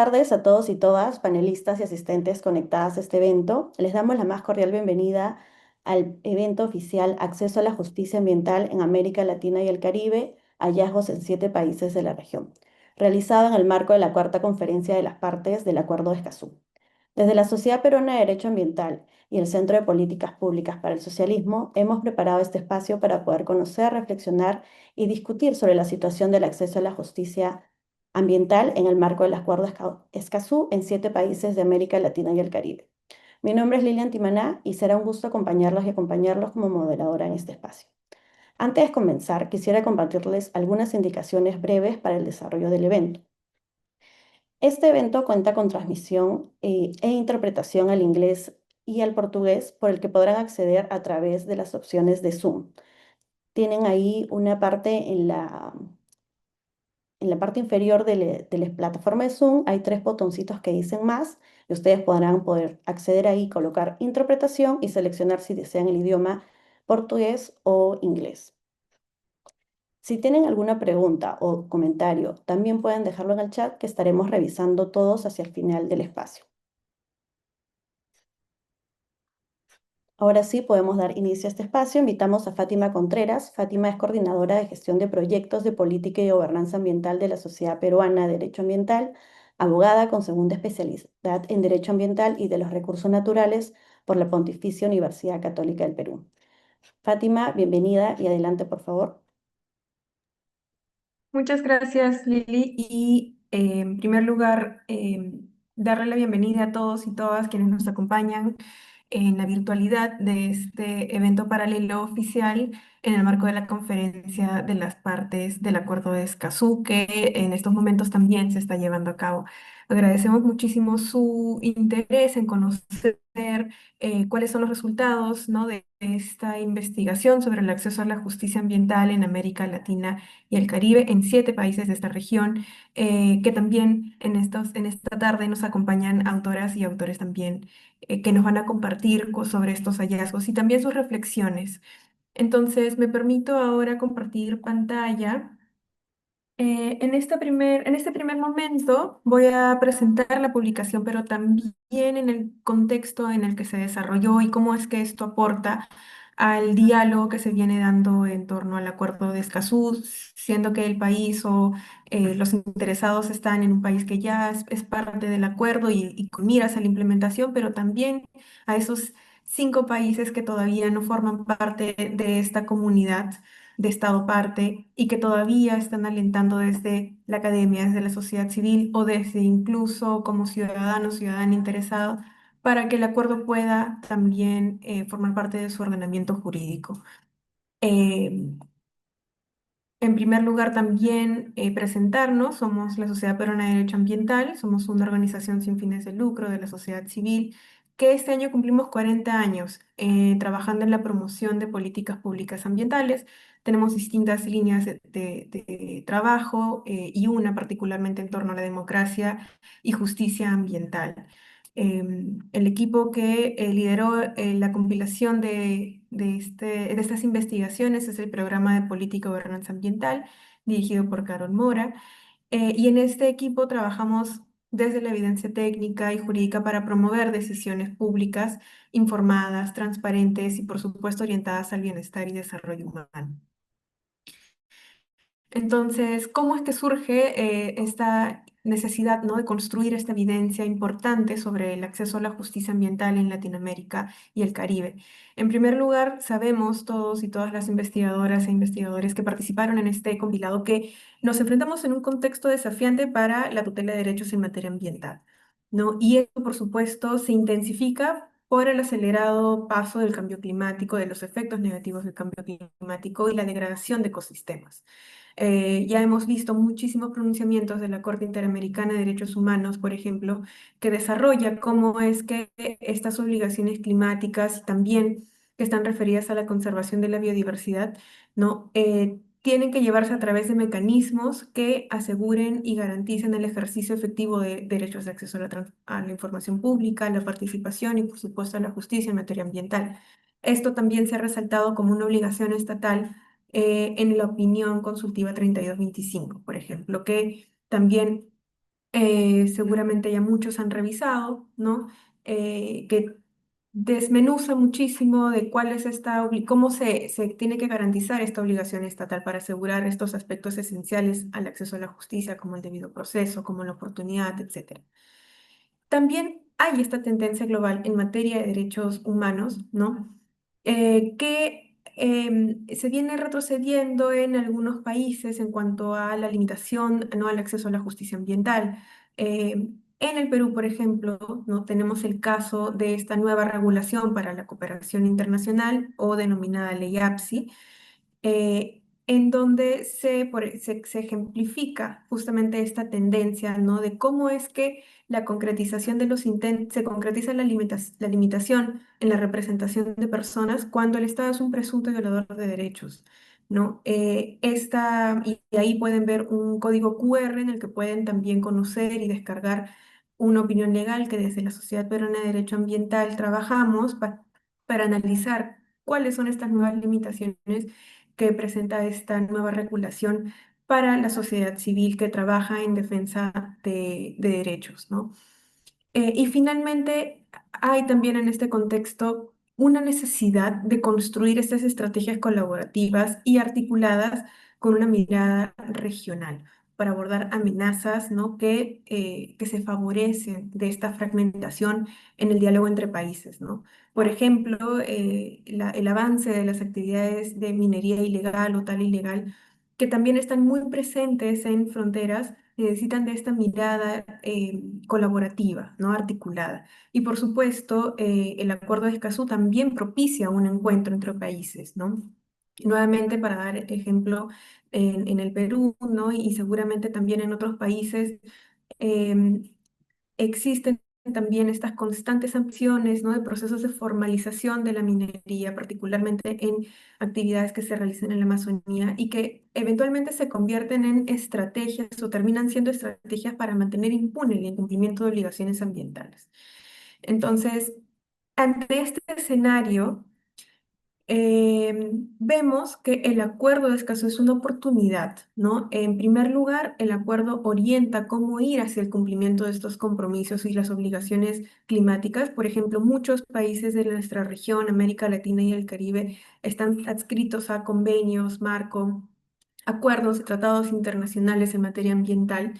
tardes a todos y todas, panelistas y asistentes conectadas a este evento. Les damos la más cordial bienvenida al evento oficial Acceso a la Justicia Ambiental en América Latina y el Caribe, hallazgos en 7 países de la región, realizado en el marco de la Cuarta Conferencia de las Partes del Acuerdo de Escazú. Desde la Sociedad Peruana de Derecho Ambiental y el Centro de Políticas Públicas para el Socialismo, hemos preparado este espacio para poder conocer, reflexionar y discutir sobre la situación del acceso a la justicia ambiental en el marco del Acuerdo Escazú en 7 países de América Latina y el Caribe. Mi nombre es Lilian Timaná y será un gusto acompañarlos y acompañarlos como moderadora en este espacio. Antes de comenzar, quisiera compartirles algunas indicaciones breves para el desarrollo del evento. Este evento cuenta con transmisión e interpretación al inglés y al portugués, por el que podrán acceder a través de las opciones de Zoom. Tienen ahí una parte en la parte inferior de la plataforma de Zoom, hay 3 botoncitos que dicen más y ustedes podrán poder acceder ahí, colocar interpretación y seleccionar si desean el idioma portugués o inglés. Si tienen alguna pregunta o comentario, también pueden dejarlo en el chat que estaremos revisando todos hacia el final del espacio. Ahora sí, podemos dar inicio a este espacio. Invitamos a Fátima Contreras. Fátima es coordinadora de gestión de proyectos de política y gobernanza ambiental de la Sociedad Peruana de Derecho Ambiental, abogada con segunda especialidad en Derecho Ambiental y de los Recursos Naturales por la Pontificia Universidad Católica del Perú. Fátima, bienvenida y adelante, por favor. Muchas gracias, Lili. Y en primer lugar, darle la bienvenida a todos y todas quienes nos acompañan en la virtualidad de este evento paralelo oficial en el marco de la conferencia de las partes del Acuerdo de Escazú, que en estos momentos también se está llevando a cabo. Agradecemos muchísimo su interés en conocer cuáles son los resultados, ¿no?, de esta investigación sobre el acceso a la justicia ambiental en América Latina y el Caribe, en 7 países de esta región, que también en esta tarde nos acompañan autoras y autores también que nos van a compartir sobre estos hallazgos y también sus reflexiones. Entonces, me permito ahora compartir pantalla. En este primer momento voy a presentar la publicación, pero también en el contexto en el que se desarrolló y cómo es que esto aporta al diálogo que se viene dando en torno al Acuerdo de Escazú, siendo que el país o los interesados están en un país que ya es parte del acuerdo y con miras a la implementación, pero también a esos 5 países que todavía no forman parte de esta comunidad de Estado parte y que todavía están alentando desde la academia, desde la sociedad civil o desde incluso como ciudadano, ciudadana interesado, para que el acuerdo pueda también formar parte de su ordenamiento jurídico. Eh, en primer lugar, también presentarnos, somos la Sociedad Peruana de Derecho Ambiental, somos una organización sin fines de lucro de la sociedad civil, que este año cumplimos 40 años trabajando en la promoción de políticas públicas ambientales. Tenemos distintas líneas de trabajo y una particularmente en torno a la democracia y justicia ambiental. El equipo que lideró la compilación de estas investigaciones es el Programa de Política y Gobernanza Ambiental, dirigido por Carol Mora. Y en este equipo trabajamos desde la evidencia técnica y jurídica para promover decisiones públicas informadas, transparentes y, por supuesto, orientadas al bienestar y desarrollo humano. Entonces, ¿cómo es que surge esta necesidad, ¿no?, de construir esta evidencia importante sobre el acceso a la justicia ambiental en Latinoamérica y el Caribe? En primer lugar, sabemos todos y todas las investigadoras e investigadores que participaron en este compilado que nos enfrentamos en un contexto desafiante para la tutela de derechos en materia ambiental, ¿no? Y esto, por supuesto, se intensifica por el acelerado paso del cambio climático, de los efectos negativos del cambio climático y la degradación de ecosistemas. Ya hemos visto muchísimos pronunciamientos de la Corte Interamericana de Derechos Humanos, por ejemplo, que desarrolla cómo es que estas obligaciones climáticas y también que están referidas a la conservación de la biodiversidad, ¿no? Tienen que llevarse a través de mecanismos que aseguren y garanticen el ejercicio efectivo de derechos de acceso a a la información pública, a la participación y, por supuesto, a la justicia en materia ambiental. Esto también se ha resaltado como una obligación estatal en la opinión consultiva 3225, por ejemplo, que también seguramente ya muchos han revisado, ¿no? Que desmenuza muchísimo de cuál es cómo se tiene que garantizar esta obligación estatal para asegurar estos aspectos esenciales al acceso a la justicia, como el debido proceso, como la oportunidad, etcétera. También hay esta tendencia global en materia de derechos humanos, ¿no? Que se viene retrocediendo en algunos países en cuanto a la limitación, ¿no?, al acceso a la justicia ambiental. En el Perú, por ejemplo, ¿no?, tenemos el caso de esta nueva regulación para la cooperación internacional o denominada Ley APSI, en donde se ejemplifica justamente esta tendencia, ¿no?, de cómo es que la concretización de los intentos, se concretiza la limitación en la representación de personas cuando el Estado es un presunto violador de derechos, ¿no? Y ahí pueden ver un código QR en el que pueden también conocer y descargar una opinión legal que desde la Sociedad Peruana de Derecho Ambiental trabajamos para analizar cuáles son estas nuevas limitaciones que presenta esta nueva regulación para la sociedad civil que trabaja en defensa de derechos, ¿no? Y finalmente, hay también en este contexto una necesidad de construir estas estrategias colaborativas y articuladas con una mirada regional para abordar amenazas, ¿no?, que se favorecen de esta fragmentación en el diálogo entre países, ¿no? Por ejemplo, el avance de las actividades de minería ilegal o tal ilegal, que también están muy presentes en fronteras, necesitan de esta mirada colaborativa, ¿no?, articulada. Y por supuesto, el Acuerdo de Escazú también propicia un encuentro entre países, ¿no? Nuevamente, para dar ejemplo, en el Perú, ¿no?, y seguramente también en otros países, em, existen también estas constantes sanciones, ¿no?, de procesos de formalización de la minería, particularmente en actividades que se realizan en la Amazonía y que eventualmente se convierten en estrategias o terminan siendo estrategias para mantener impune el incumplimiento de obligaciones ambientales. Entonces, ante este escenario, vemos que el acuerdo de Escazú es una oportunidad, ¿no? En primer lugar, el acuerdo orienta cómo ir hacia el cumplimiento de estos compromisos y las obligaciones climáticas. Por ejemplo, muchos países de nuestra región, América Latina y el Caribe, están adscritos a convenios, marco, acuerdos, tratados internacionales en materia ambiental,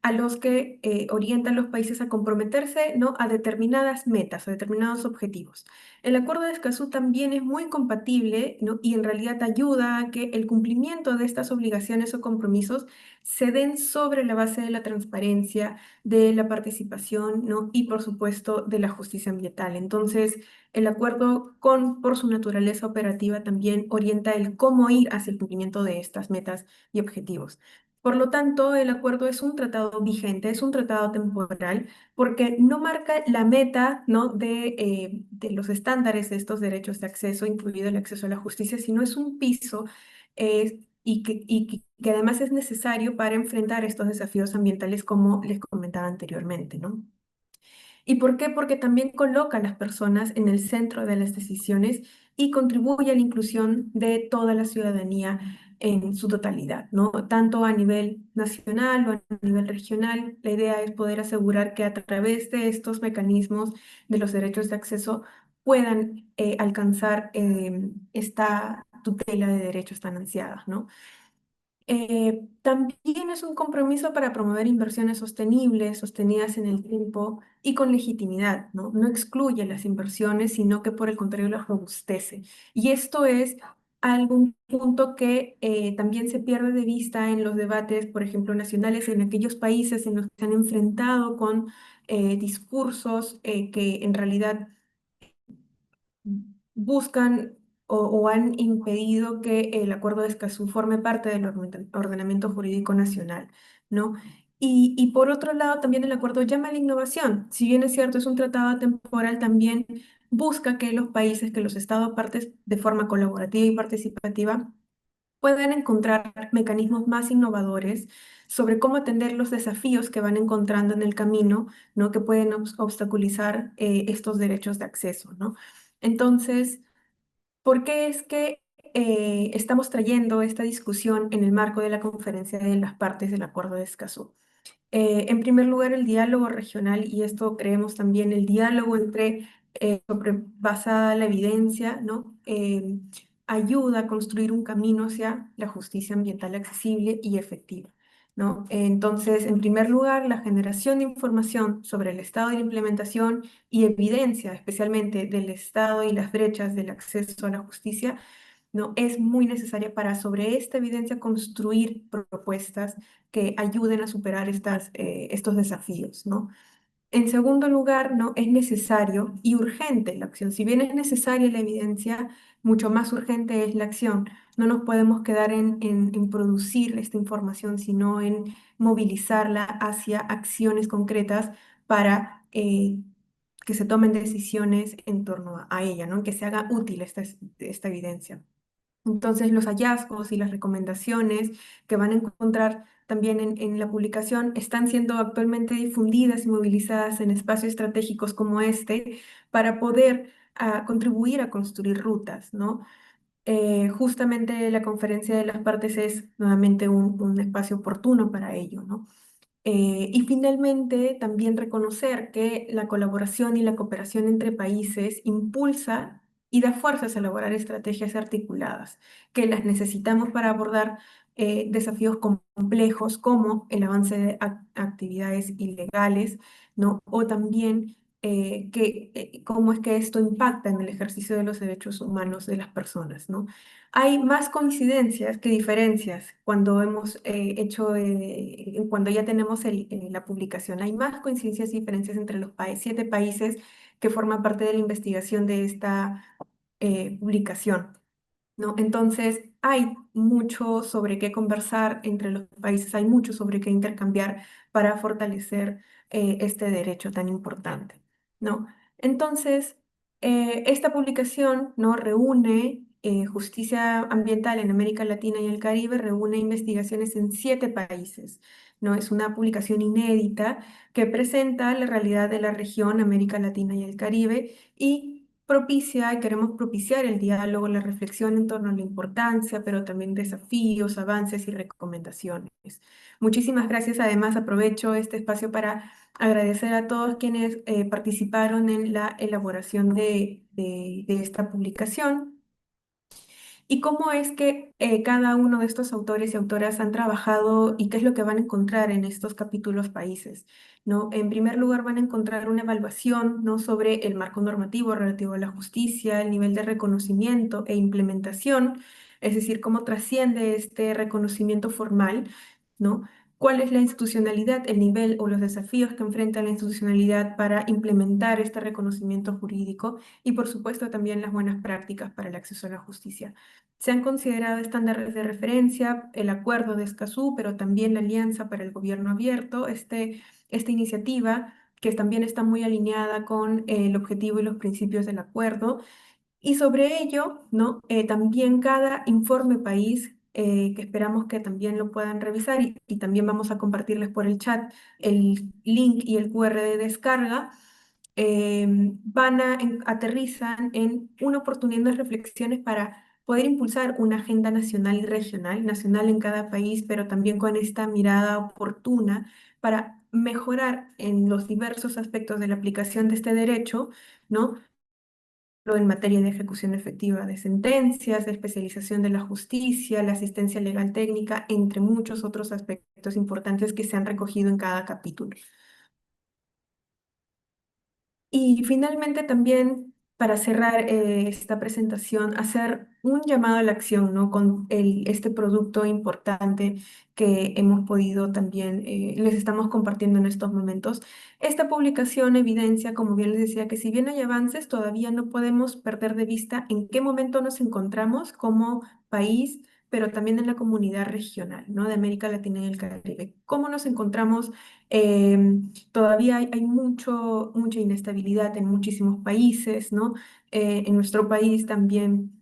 a los que orientan los países a comprometerse, ¿no?, a determinadas metas, a determinados objetivos. El Acuerdo de Escazú también es muy compatible, ¿no?, y en realidad ayuda a que el cumplimiento de estas obligaciones o compromisos se den sobre la base de la transparencia, de la participación, ¿no?, y por supuesto de la justicia ambiental. Entonces, el acuerdo, por su naturaleza operativa, también orienta el cómo ir hacia el cumplimiento de estas metas y objetivos. Por lo tanto, el acuerdo es un tratado vigente, es un tratado temporal, porque no marca la meta, ¿no?, de los estándares de estos derechos de acceso, incluido el acceso a la justicia, sino es un piso, que además es necesario para enfrentar estos desafíos ambientales, como les comentaba anteriormente, ¿no? ¿Y por qué? Porque también coloca a las personas en el centro de las decisiones y contribuye a la inclusión de toda la ciudadanía en su totalidad, ¿no? Tanto a nivel nacional o a nivel regional, la idea es poder asegurar que a través de estos mecanismos de los derechos de acceso puedan alcanzar esta tutela de derechos tan ansiada, ¿no? También es un compromiso para promover inversiones sostenibles, sostenidas en el tiempo y con legitimidad, ¿no? No excluye las inversiones, sino que por el contrario las robustece. Y esto es algún punto que también se pierde de vista en los debates, por ejemplo, nacionales, en aquellos países en los que se han enfrentado con discursos que en realidad buscan o han impedido que el Acuerdo de Escazú forme parte del ordenamiento jurídico nacional, ¿no? Y por otro lado, también el acuerdo llama a la innovación. Si bien es cierto, es un tratado temporal, también busca que los países, que los estados partes, de forma colaborativa y participativa, puedan encontrar mecanismos más innovadores sobre cómo atender los desafíos que van encontrando en el camino, ¿no?, que pueden obstaculizar estos derechos de acceso, ¿no? Entonces, ¿por qué es que estamos trayendo esta discusión en el marco de la conferencia de las partes del Acuerdo de Escazú? En primer lugar, el diálogo regional, y esto creemos también, el diálogo entre, basada en la evidencia, ¿no? Ayuda a construir un camino hacia la justicia ambiental accesible y efectiva, ¿no? Entonces, en primer lugar, la generación de información sobre el estado de la implementación y evidencia, especialmente del estado y las brechas del acceso a la justicia, ¿no? Es muy necesaria para sobre esta evidencia construir propuestas que ayuden a superar estos desafíos, ¿no? En segundo lugar, ¿no? Es necesario y urgente la acción. Si bien es necesaria la evidencia, mucho más urgente es la acción. No nos podemos quedar en producir esta información, sino en movilizarla hacia acciones concretas para que se tomen decisiones en torno a ella, ¿no? Que se haga útil esta evidencia. Entonces, los hallazgos y las recomendaciones que van a encontrar también en la publicación están siendo actualmente difundidas y movilizadas en espacios estratégicos como este para poder contribuir a construir rutas, ¿no? Justamente la conferencia de las partes es nuevamente un espacio oportuno para ello, ¿no? Y finalmente, también reconocer que la colaboración y la cooperación entre países impulsa y da fuerzas a elaborar estrategias articuladas, que las necesitamos para abordar desafíos complejos como el avance de actividades ilegales, ¿no? O también cómo es que esto impacta en el ejercicio de los derechos humanos de las personas, ¿no? Hay más coincidencias que diferencias cuando hemos cuando ya tenemos la publicación. Hay más coincidencias y diferencias entre los 7 países que forman parte de la investigación de esta publicación, ¿no? Entonces, hay mucho sobre qué conversar entre los países, hay mucho sobre qué intercambiar para fortalecer este derecho tan importante, ¿no? Entonces, esta publicación, ¿no? Reúne justicia ambiental en América Latina y el Caribe, reúne investigaciones en 7 países, ¿no? Es una publicación inédita que presenta la realidad de la región, América Latina y el Caribe, y queremos propiciar el diálogo, la reflexión en torno a la importancia, pero también desafíos, avances y recomendaciones. Muchísimas gracias. Además, aprovecho este espacio para agradecer a todos quienes participaron en la elaboración de esta publicación y cómo es que cada uno de estos autores y autoras han trabajado y qué es lo que van a encontrar en estos capítulos países, ¿no? En primer lugar, van a encontrar una evaluación, ¿no? Sobre el marco normativo relativo a la justicia, el nivel de reconocimiento e implementación, es decir, cómo trasciende este reconocimiento formal, ¿no? ¿Cuál es la institucionalidad, el nivel o los desafíos que enfrenta la institucionalidad para implementar este reconocimiento jurídico? Y por supuesto también las buenas prácticas para el acceso a la justicia. Se han considerado estándares de referencia, el acuerdo de Escazú, pero también la Alianza para el Gobierno Abierto, esta iniciativa que también está muy alineada con el objetivo y los principios del acuerdo. Y sobre ello, ¿no? También cada informe país, que esperamos que también lo puedan revisar y también vamos a compartirles por el chat el link y el QR de descarga, aterrizan en una oportunidad de reflexiones para poder impulsar una agenda nacional y regional, nacional en cada país, pero también con esta mirada oportuna para mejorar en los diversos aspectos de la aplicación de este derecho, ¿no? En materia de ejecución efectiva de sentencias, de especialización de la justicia, la asistencia legal técnica, entre muchos otros aspectos importantes que se han recogido en cada capítulo. Y finalmente también, para cerrar esta presentación, hacer un llamado a la acción, ¿no? Con este producto importante que hemos podido también, les estamos compartiendo en estos momentos. Esta publicación evidencia, como bien les decía, que si bien hay avances, todavía no podemos perder de vista en qué momento nos encontramos como país, pero también en la comunidad regional, ¿no? De América Latina y el Caribe. ¿Cómo nos encontramos? Todavía hay mucha inestabilidad en muchísimos países, ¿no? En nuestro país también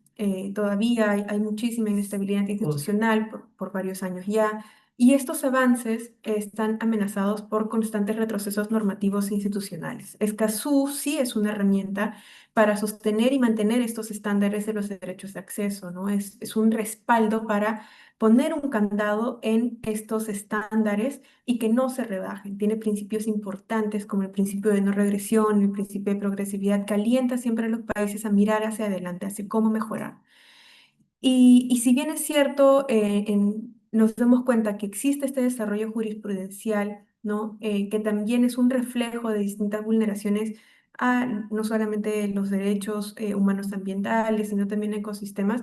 todavía hay muchísima inestabilidad institucional por varios años ya. Y estos avances están amenazados por constantes retrocesos normativos e institucionales. Escazú sí es una herramienta para sostener y mantener estos estándares de los derechos de acceso, ¿no? Es un respaldo para poner un candado en estos estándares y que no se rebajen. Tiene principios importantes como el principio de no regresión, el principio de progresividad, que alienta siempre a los países a mirar hacia adelante, hacia cómo mejorar. Y si bien es cierto, nos damos cuenta que existe este desarrollo jurisprudencial, ¿no? Que también es un reflejo de distintas vulneraciones a no solamente los derechos humanos ambientales, sino también ecosistemas,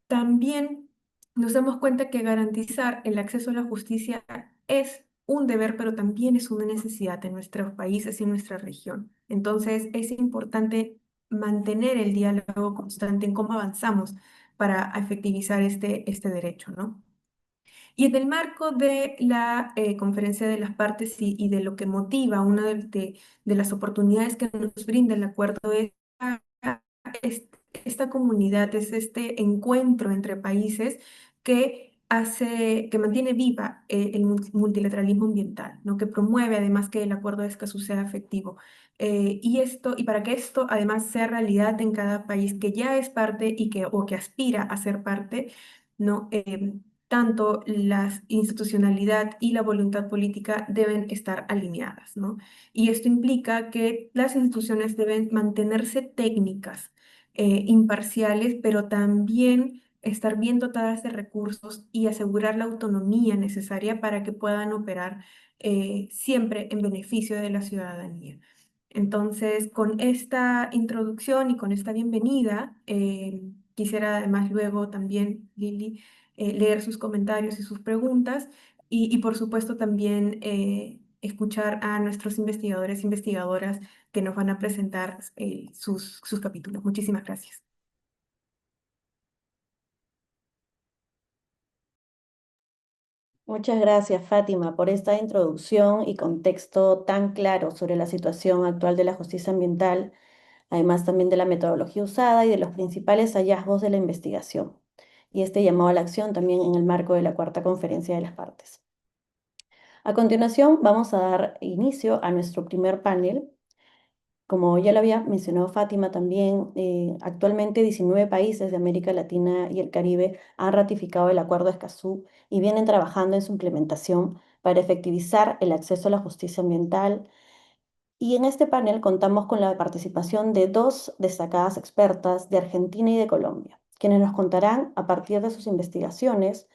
también nos damos cuenta que garantizar el acceso a la justicia es un deber, pero también es una necesidad en nuestros países y en nuestra región. Entonces, es importante mantener el diálogo constante en cómo avanzamos para efectivizar este derecho, ¿no? Y en el marco de la conferencia de las partes y de lo que motiva, una de las oportunidades que nos brinda el acuerdo es es- esta comunidad, es este encuentro entre países que mantiene viva el multilateralismo ambiental, ¿no? Que promueve además que el acuerdo de Escazú sea efectivo. Y para que esto además sea realidad en cada país que ya es parte o que aspira a ser parte, ¿no? Tanto la institucionalidad y la voluntad política deben estar alineadas, ¿no? Y esto implica que las instituciones deben mantenerse técnicas, imparciales, pero también estar bien dotadas de recursos y asegurar la autonomía necesaria para que puedan operar siempre en beneficio de la ciudadanía. Entonces, con esta introducción y con esta bienvenida, quisiera además luego también, Lili, leer sus comentarios y sus preguntas y por supuesto también escuchar a nuestros investigadores e investigadoras que nos van a presentar sus capítulos. Muchísimas gracias. Muchas gracias, Fátima, por esta introducción y contexto tan claro sobre la situación actual de la justicia ambiental, además también de la metodología usada y de los principales hallazgos de la investigación, y este llamado a la acción también en el marco de la cuarta conferencia de las partes. A continuación, vamos a dar inicio a nuestro primer panel. Como ya lo había mencionado Fátima también, actualmente 19 países de América Latina y el Caribe han ratificado el Acuerdo de Escazú y vienen trabajando en su implementación para efectivizar el acceso a la justicia ambiental, y en este panel contamos con la participación de dos destacadas expertas de Argentina y de Colombia, quienes nos contarán a partir de sus investigaciones,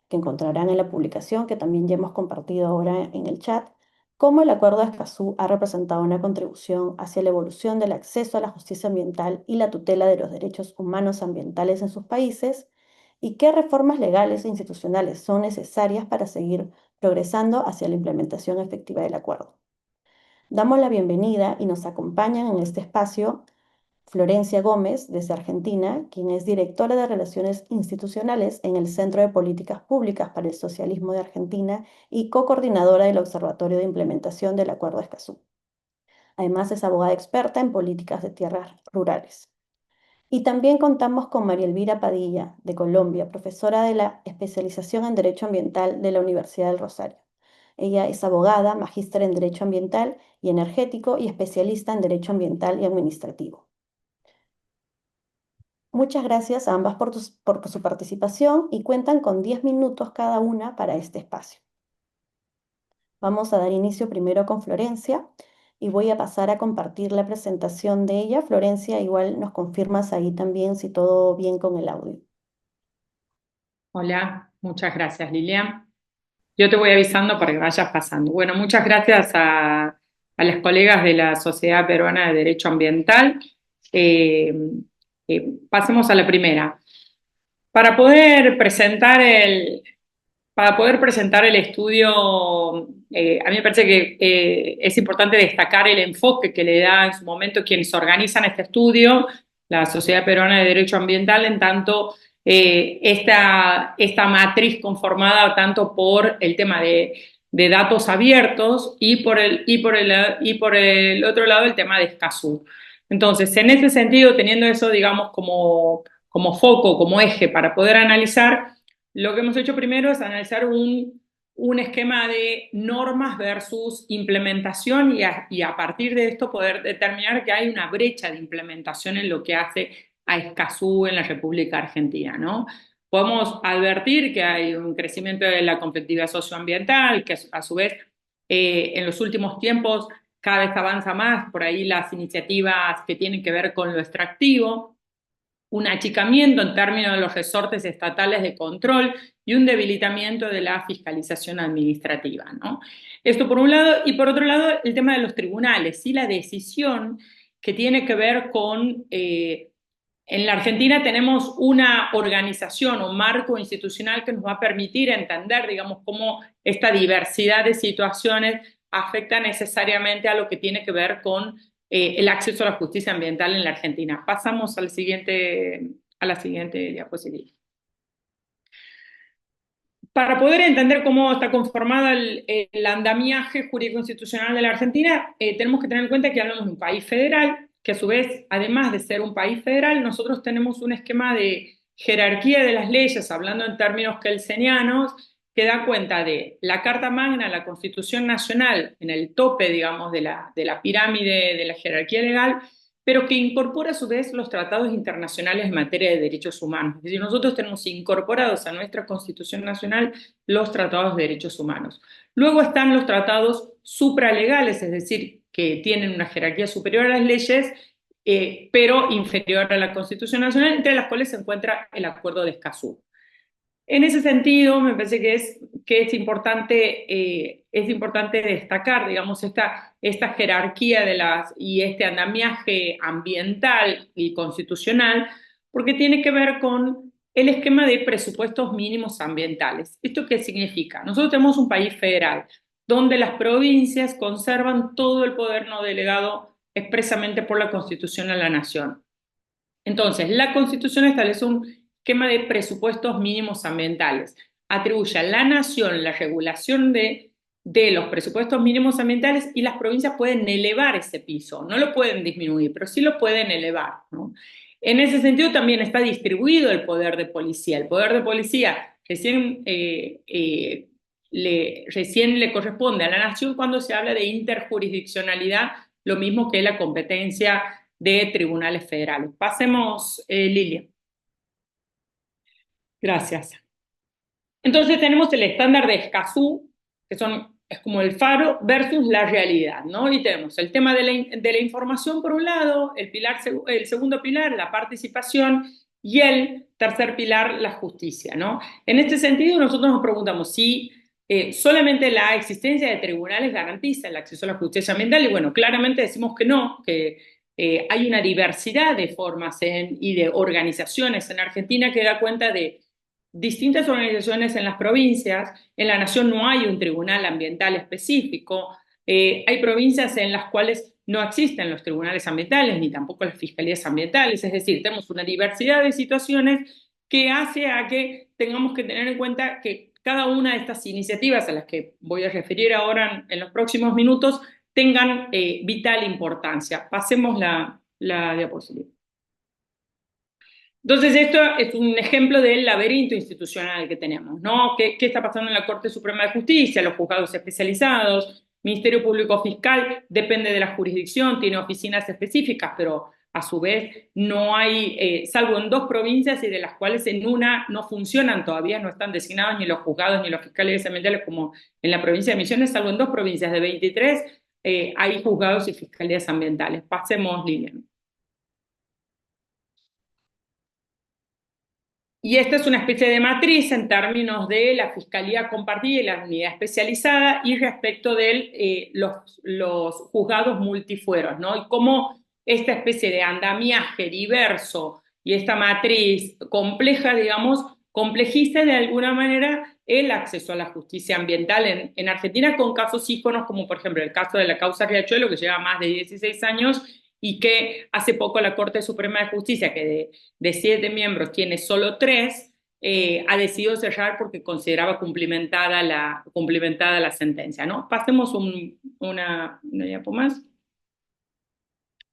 que encontrarán en la publicación que también ya hemos compartido ahora en el chat, cómo el Acuerdo de Escazú ha representado una contribución hacia la evolución del acceso a la justicia ambiental y la tutela de los derechos humanos ambientales en sus países, y qué reformas legales e institucionales son necesarias para seguir progresando hacia la implementación efectiva del acuerdo. Damos la bienvenida y nos acompañan en este espacio Florencia Gómez, desde Argentina, quien es directora de Relaciones Institucionales en el Centro de Políticas Públicas para el Socialismo de Argentina y co-coordinadora del Observatorio de Implementación del Acuerdo de Escazú. Además, es abogada experta en políticas de tierras rurales. Y también contamos con María Elvira Padilla, de Colombia, profesora de la especialización en Derecho Ambiental de la Universidad del Rosario. Ella es abogada, magíster en Derecho Ambiental y Energético y especialista en Derecho Ambiental y Administrativo. Muchas gracias a ambas por su participación y cuentan con 10 minutos cada una para este espacio. Vamos a dar inicio primero con Florencia y voy a pasar a compartir la presentación de ella. Florencia, igual nos confirmas ahí también si todo bien con el audio. Hola, muchas gracias, Lilian. Yo te voy avisando para que vayas pasando. Bueno, muchas gracias a las colegas de la Sociedad Peruana de Derecho Ambiental. Eh, Pasemos a la primera. Para poder presentar el estudio, a mí me parece que es importante destacar el enfoque que le da en su momento quienes organizan este estudio, la Sociedad Peruana de Derecho Ambiental, en tanto esta matriz conformada tanto por el tema de datos abiertos y por el otro lado el tema de Escazú. Entonces, en ese sentido, teniendo eso, digamos, como foco, como eje para poder analizar, lo que hemos hecho primero es analizar un esquema de normas versus implementación y a partir de esto poder determinar que hay una brecha de implementación en lo que hace a Escazú en la República Argentina, ¿no? Podemos advertir que hay un crecimiento de la conflictividad socioambiental, que a su vez en los últimos tiempos cada vez avanza más por ahí las iniciativas que tienen que ver con lo extractivo, un achicamiento en términos de los resortes estatales de control y un debilitamiento de la fiscalización administrativa, ¿no? Esto por un lado, y por otro lado el tema de los tribunales y la decisión que tiene que ver con en la Argentina tenemos una organización o marco institucional que nos va a permitir entender, digamos, cómo esta diversidad de situaciones afecta necesariamente a lo que tiene que ver con el acceso a la justicia ambiental en la Argentina. Pasamos a la siguiente diapositiva. Para poder entender cómo está conformado el andamiaje jurídico-institucional de la Argentina, tenemos que tener en cuenta que hablamos de un país federal, que a su vez, además de ser un país federal, nosotros tenemos un esquema de jerarquía de las leyes, hablando en términos kelsenianos, que da cuenta de la Carta Magna, la Constitución Nacional, en el tope, digamos, de la pirámide de la jerarquía legal, pero que incorpora a su vez los tratados internacionales en materia de derechos humanos. Es decir, nosotros tenemos incorporados a nuestra Constitución Nacional los tratados de derechos humanos. Luego están los tratados supralegales, es decir, que tienen una jerarquía superior a las leyes, pero inferior a la Constitución Nacional, entre las cuales se encuentra el Acuerdo de Escazú. En ese sentido, me parece que es importante destacar, digamos, esta jerarquía y este andamiaje ambiental y constitucional, porque tiene que ver con el esquema de presupuestos mínimos ambientales. ¿Esto qué significa? Nosotros tenemos un país federal donde las provincias conservan todo el poder no delegado expresamente por la Constitución a la Nación. Entonces, la Constitución establece un esquema de presupuestos mínimos ambientales. Atribuye a la Nación la regulación de los presupuestos mínimos ambientales y las provincias pueden elevar ese piso. No lo pueden disminuir, pero sí lo pueden elevar, ¿no? En ese sentido también está distribuido el poder de policía. El poder de policía recién le corresponde a la Nación cuando se habla de interjurisdiccionalidad, lo mismo que la competencia de tribunales federales. Pasemos, Lilia. Gracias. Entonces tenemos el estándar de Escazú, que es como el faro, versus la realidad, ¿no? Y tenemos el tema de la información por un lado, el segundo pilar, la participación, y el tercer pilar, la justicia, ¿no? En este sentido, nosotros nos preguntamos si solamente la existencia de tribunales garantiza el acceso a la justicia ambiental, y bueno, claramente decimos que no, que hay una diversidad de formas y de organizaciones en Argentina que da cuenta de distintas organizaciones en las provincias. En la nación no hay un tribunal ambiental específico. Hay provincias en las cuales no existen los tribunales ambientales ni tampoco las fiscalías ambientales. Es decir, tenemos una diversidad de situaciones que hace a que tengamos que tener en cuenta que cada una de estas iniciativas a las que voy a referir ahora en los próximos minutos tengan vital importancia. Pasemos la diapositiva. Entonces, esto es un ejemplo del laberinto institucional que tenemos, ¿no? ¿Qué está pasando en la Corte Suprema de Justicia, los juzgados especializados, Ministerio Público Fiscal? Depende de la jurisdicción, tiene oficinas específicas, pero a su vez no hay, salvo en 2 provincias y de las cuales en una no funcionan todavía, no están designados ni los juzgados ni los fiscales ambientales como en la provincia de Misiones, salvo en 2 provincias de 23 hay juzgados y fiscalías ambientales. Pasemos, Lilian. Y esta es una especie de matriz en términos de la fiscalía compartida y la unidad especializada y respecto de los juzgados multifueros, ¿no? Y cómo esta especie de andamiaje diverso y esta matriz compleja, digamos, complejiza de alguna manera el acceso a la justicia ambiental en Argentina con casos íconos como por ejemplo el caso de la causa Riachuelo, que lleva más de 16 años y que hace poco la Corte Suprema de Justicia, que de 7 miembros tiene solo 3, ha decidido cerrar porque consideraba cumplimentada la sentencia, ¿no? Pasemos una diapo más.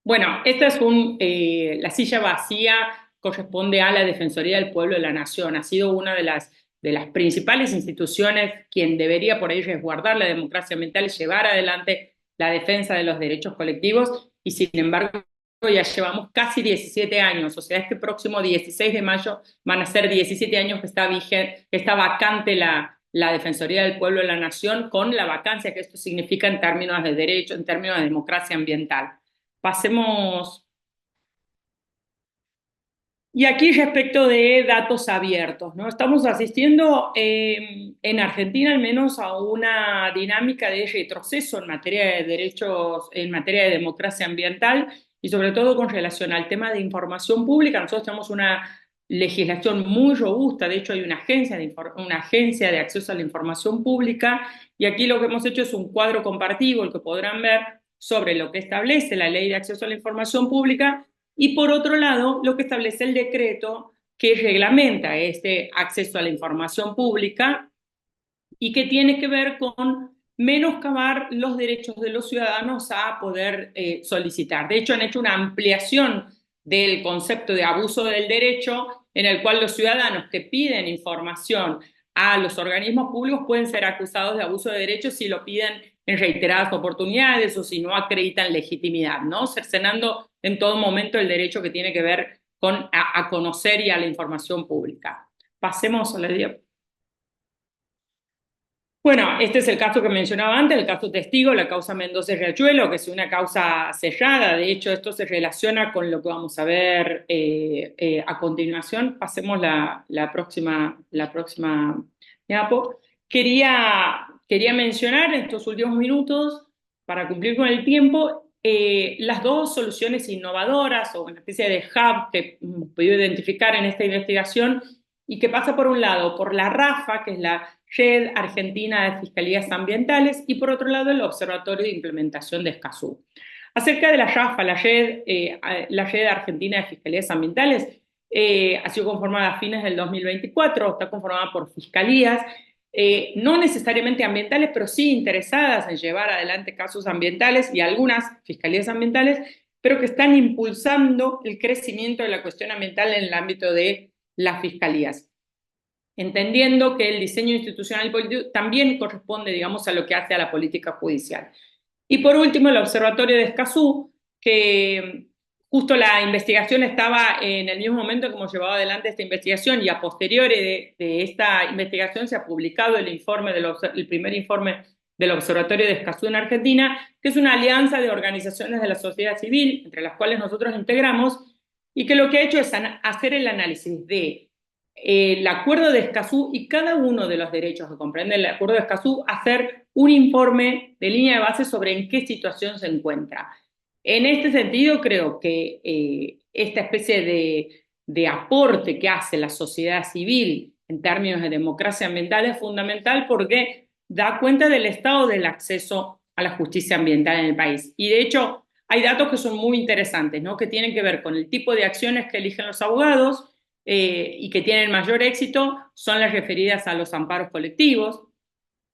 Bueno, esta es la silla vacía corresponde a la Defensoría del Pueblo de la Nación. Ha sido una de las de las principales instituciones, quien debería por ahí resguardar la democracia ambiental y llevar adelante la defensa de los derechos colectivos, y sin embargo ya llevamos casi 17 años, o sea, este próximo 16 de mayo van a ser 17 años que está vigente, que está vacante la Defensoría del Pueblo de la Nación, con la vacancia que esto significa en términos de derecho, en términos de democracia ambiental. Pasemos. Y aquí respecto de datos abiertos, ¿no? Estamos asistiendo en Argentina al menos a una dinámica de retroceso en materia de derechos, en materia de democracia ambiental y sobre todo con relación al tema de información pública. Nosotros tenemos una legislación muy robusta, de hecho hay una agencia de acceso a la información pública, y aquí lo que hemos hecho es un cuadro comparativo, el que podrán ver, sobre lo que establece la Ley de Acceso a la Información Pública y por otro lado lo que establece el decreto que reglamenta este acceso a la información pública y que tiene que ver con menoscabar los derechos de los ciudadanos a poder solicitar. De hecho, han hecho una ampliación del concepto de abuso del derecho, en el cual los ciudadanos que piden información a los organismos públicos pueden ser acusados de abuso de derechos si lo piden en reiteradas oportunidades o si no acreditan legitimidad, ¿no? Cercenando en todo momento el derecho que tiene que ver con a conocer y a la información pública. Pasemos a la diapositiva. Bueno, este es el caso que mencionaba antes, el caso testigo, la causa Mendoza-Riachuelo, que es una causa cerrada. De hecho, esto se relaciona con lo que vamos a ver a continuación. Pasemos la próxima diapo. Quería mencionar en estos últimos minutos, para cumplir con el tiempo, las dos soluciones innovadoras o una especie de hub que hemos podido identificar en esta investigación y que pasa por un lado por la RAFA, que es la Red Argentina de Fiscalías Ambientales, y por otro lado el Observatorio de Implementación de Escazú. Acerca de la RAFA, la Red Argentina de Fiscalías Ambientales, ha sido conformada a fines del 2024, está conformada por fiscalías, no necesariamente ambientales, pero sí interesadas en llevar adelante casos ambientales, y algunas fiscalías ambientales, pero que están impulsando el crecimiento de la cuestión ambiental en el ámbito de las fiscalías, entendiendo que el diseño institucional y político también corresponde, digamos, a lo que hace a la política judicial. Y por último, el Observatorio de Escazú, que justo la investigación estaba en el mismo momento que hemos llevado adelante esta investigación, y a posteriori de esta investigación se ha publicado el primer informe del Observatorio de Escazú en Argentina, que es una alianza de organizaciones de la sociedad civil, entre las cuales nosotros integramos, y que lo que ha hecho es hacer el análisis de el acuerdo de Escazú y cada uno de los derechos que comprende el acuerdo de Escazú, hacer un informe de línea de base sobre en qué situación se encuentra. En este sentido, creo que esta especie de aporte que hace la sociedad civil en términos de democracia ambiental es fundamental, porque da cuenta del estado del acceso a la justicia ambiental en el país. Y de hecho, hay datos que son muy interesantes, ¿no? Que tienen que ver con el tipo de acciones que eligen los abogados, y que tienen mayor éxito son las referidas a los amparos colectivos,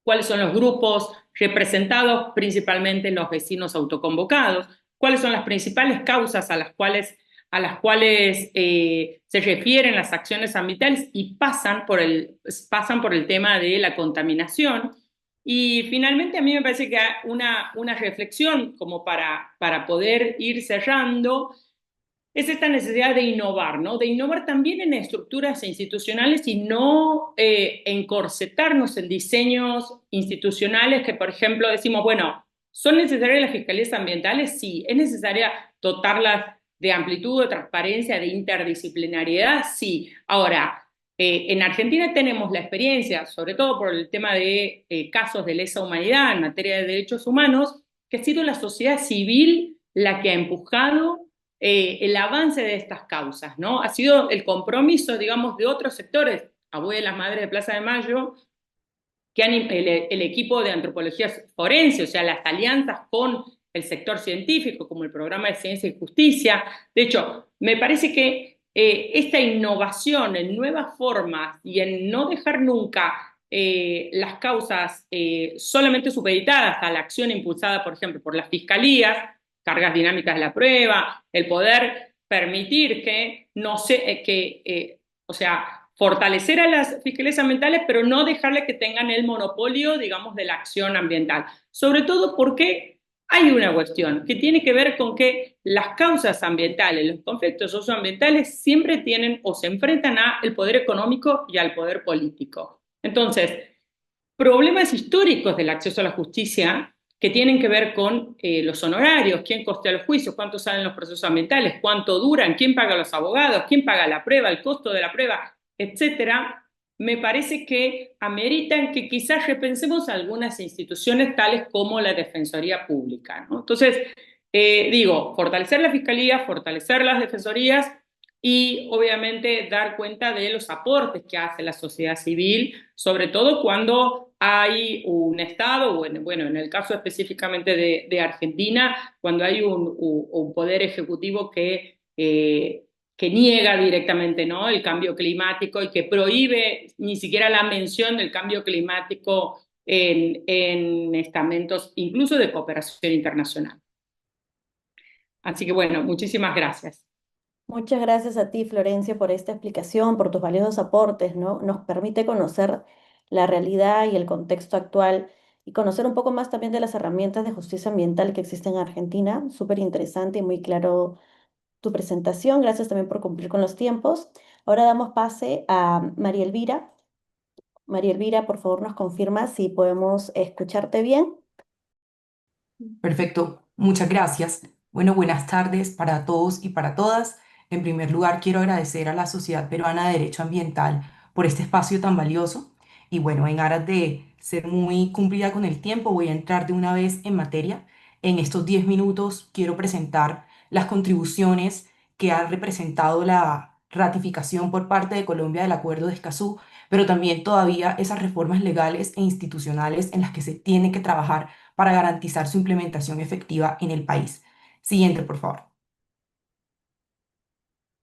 cuáles son los grupos representados, principalmente los vecinos autoconvocados, cuáles son las principales causas a las cuales se refieren las acciones ambientales y pasan por el tema de la contaminación. Y finalmente a mí me parece que hay una reflexión como para poder ir cerrando, es esta necesidad de innovar, ¿no? De innovar también en estructuras institucionales y no encorsetarnos en diseños institucionales que, por ejemplo, decimos, bueno, ¿son necesarias las fiscalías ambientales? Sí. ¿Es necesaria dotarlas de amplitud, de transparencia, de interdisciplinariedad? Sí. Ahora, en Argentina tenemos la experiencia, sobre todo por el tema de casos de lesa humanidad en materia de derechos humanos, que ha sido la sociedad civil la que ha empujado el avance de estas causas, ¿no? Ha sido el compromiso, digamos, de otros sectores, abuelas, madres de Plaza de Mayo, que el equipo de antropología forense, o sea, las alianzas con el sector científico, como el programa de Ciencia y Justicia. De hecho, me parece que esta innovación en nuevas formas y en no dejar nunca las causas solamente supeditadas a la acción impulsada, por ejemplo, por las fiscalías, cargas dinámicas de la prueba, el poder permitir que, o sea, fortalecer a las fiscalías ambientales, pero no dejarle que tengan el monopolio, digamos, de la acción ambiental. Sobre todo porque hay una cuestión que tiene que ver con que las causas ambientales, los conflictos socioambientales siempre tienen o se enfrentan al poder económico y al poder político. Entonces, problemas históricos del acceso a la justicia que tienen que ver con los honorarios, quién costea los juicios, cuánto salen los procesos ambientales, cuánto duran, quién paga a los abogados, quién paga la prueba, el costo de la prueba, etcétera, me parece que ameritan que quizás repensemos algunas instituciones tales como la Defensoría Pública, ¿no? Entonces, digo, fortalecer la Fiscalía, fortalecer las Defensorías y obviamente dar cuenta de los aportes que hace la sociedad civil, sobre todo cuando hay un Estado, bueno, en el caso específicamente de Argentina, cuando hay un poder ejecutivo que niega directamente, ¿no?, el cambio climático y que prohíbe ni siquiera la mención del cambio climático en estamentos incluso de cooperación internacional. Así que bueno, muchísimas gracias. Muchas gracias a ti, Florencia, por esta explicación, por tus valiosos aportes, ¿no? Nos permite conocer la realidad y el contexto actual y conocer un poco más también de las herramientas de justicia ambiental que existen en Argentina. Súper interesante y muy claro tu presentación. Gracias también por cumplir con los tiempos. Ahora damos pase a María Elvira. María Elvira, por favor, nos confirma si podemos escucharte bien. Perfecto, muchas gracias. Bueno, buenas tardes para todos y para todas. En primer lugar, quiero agradecer a la Sociedad Peruana de Derecho Ambiental por este espacio tan valioso. Y bueno, en aras de ser muy cumplida con el tiempo, voy a entrar de una vez en materia. En estos 10 minutos quiero presentar las contribuciones que ha representado la ratificación por parte de Colombia del Acuerdo de Escazú, pero también todavía esas reformas legales e institucionales en las que se tiene que trabajar para garantizar su implementación efectiva en el país. Siguiente, por favor.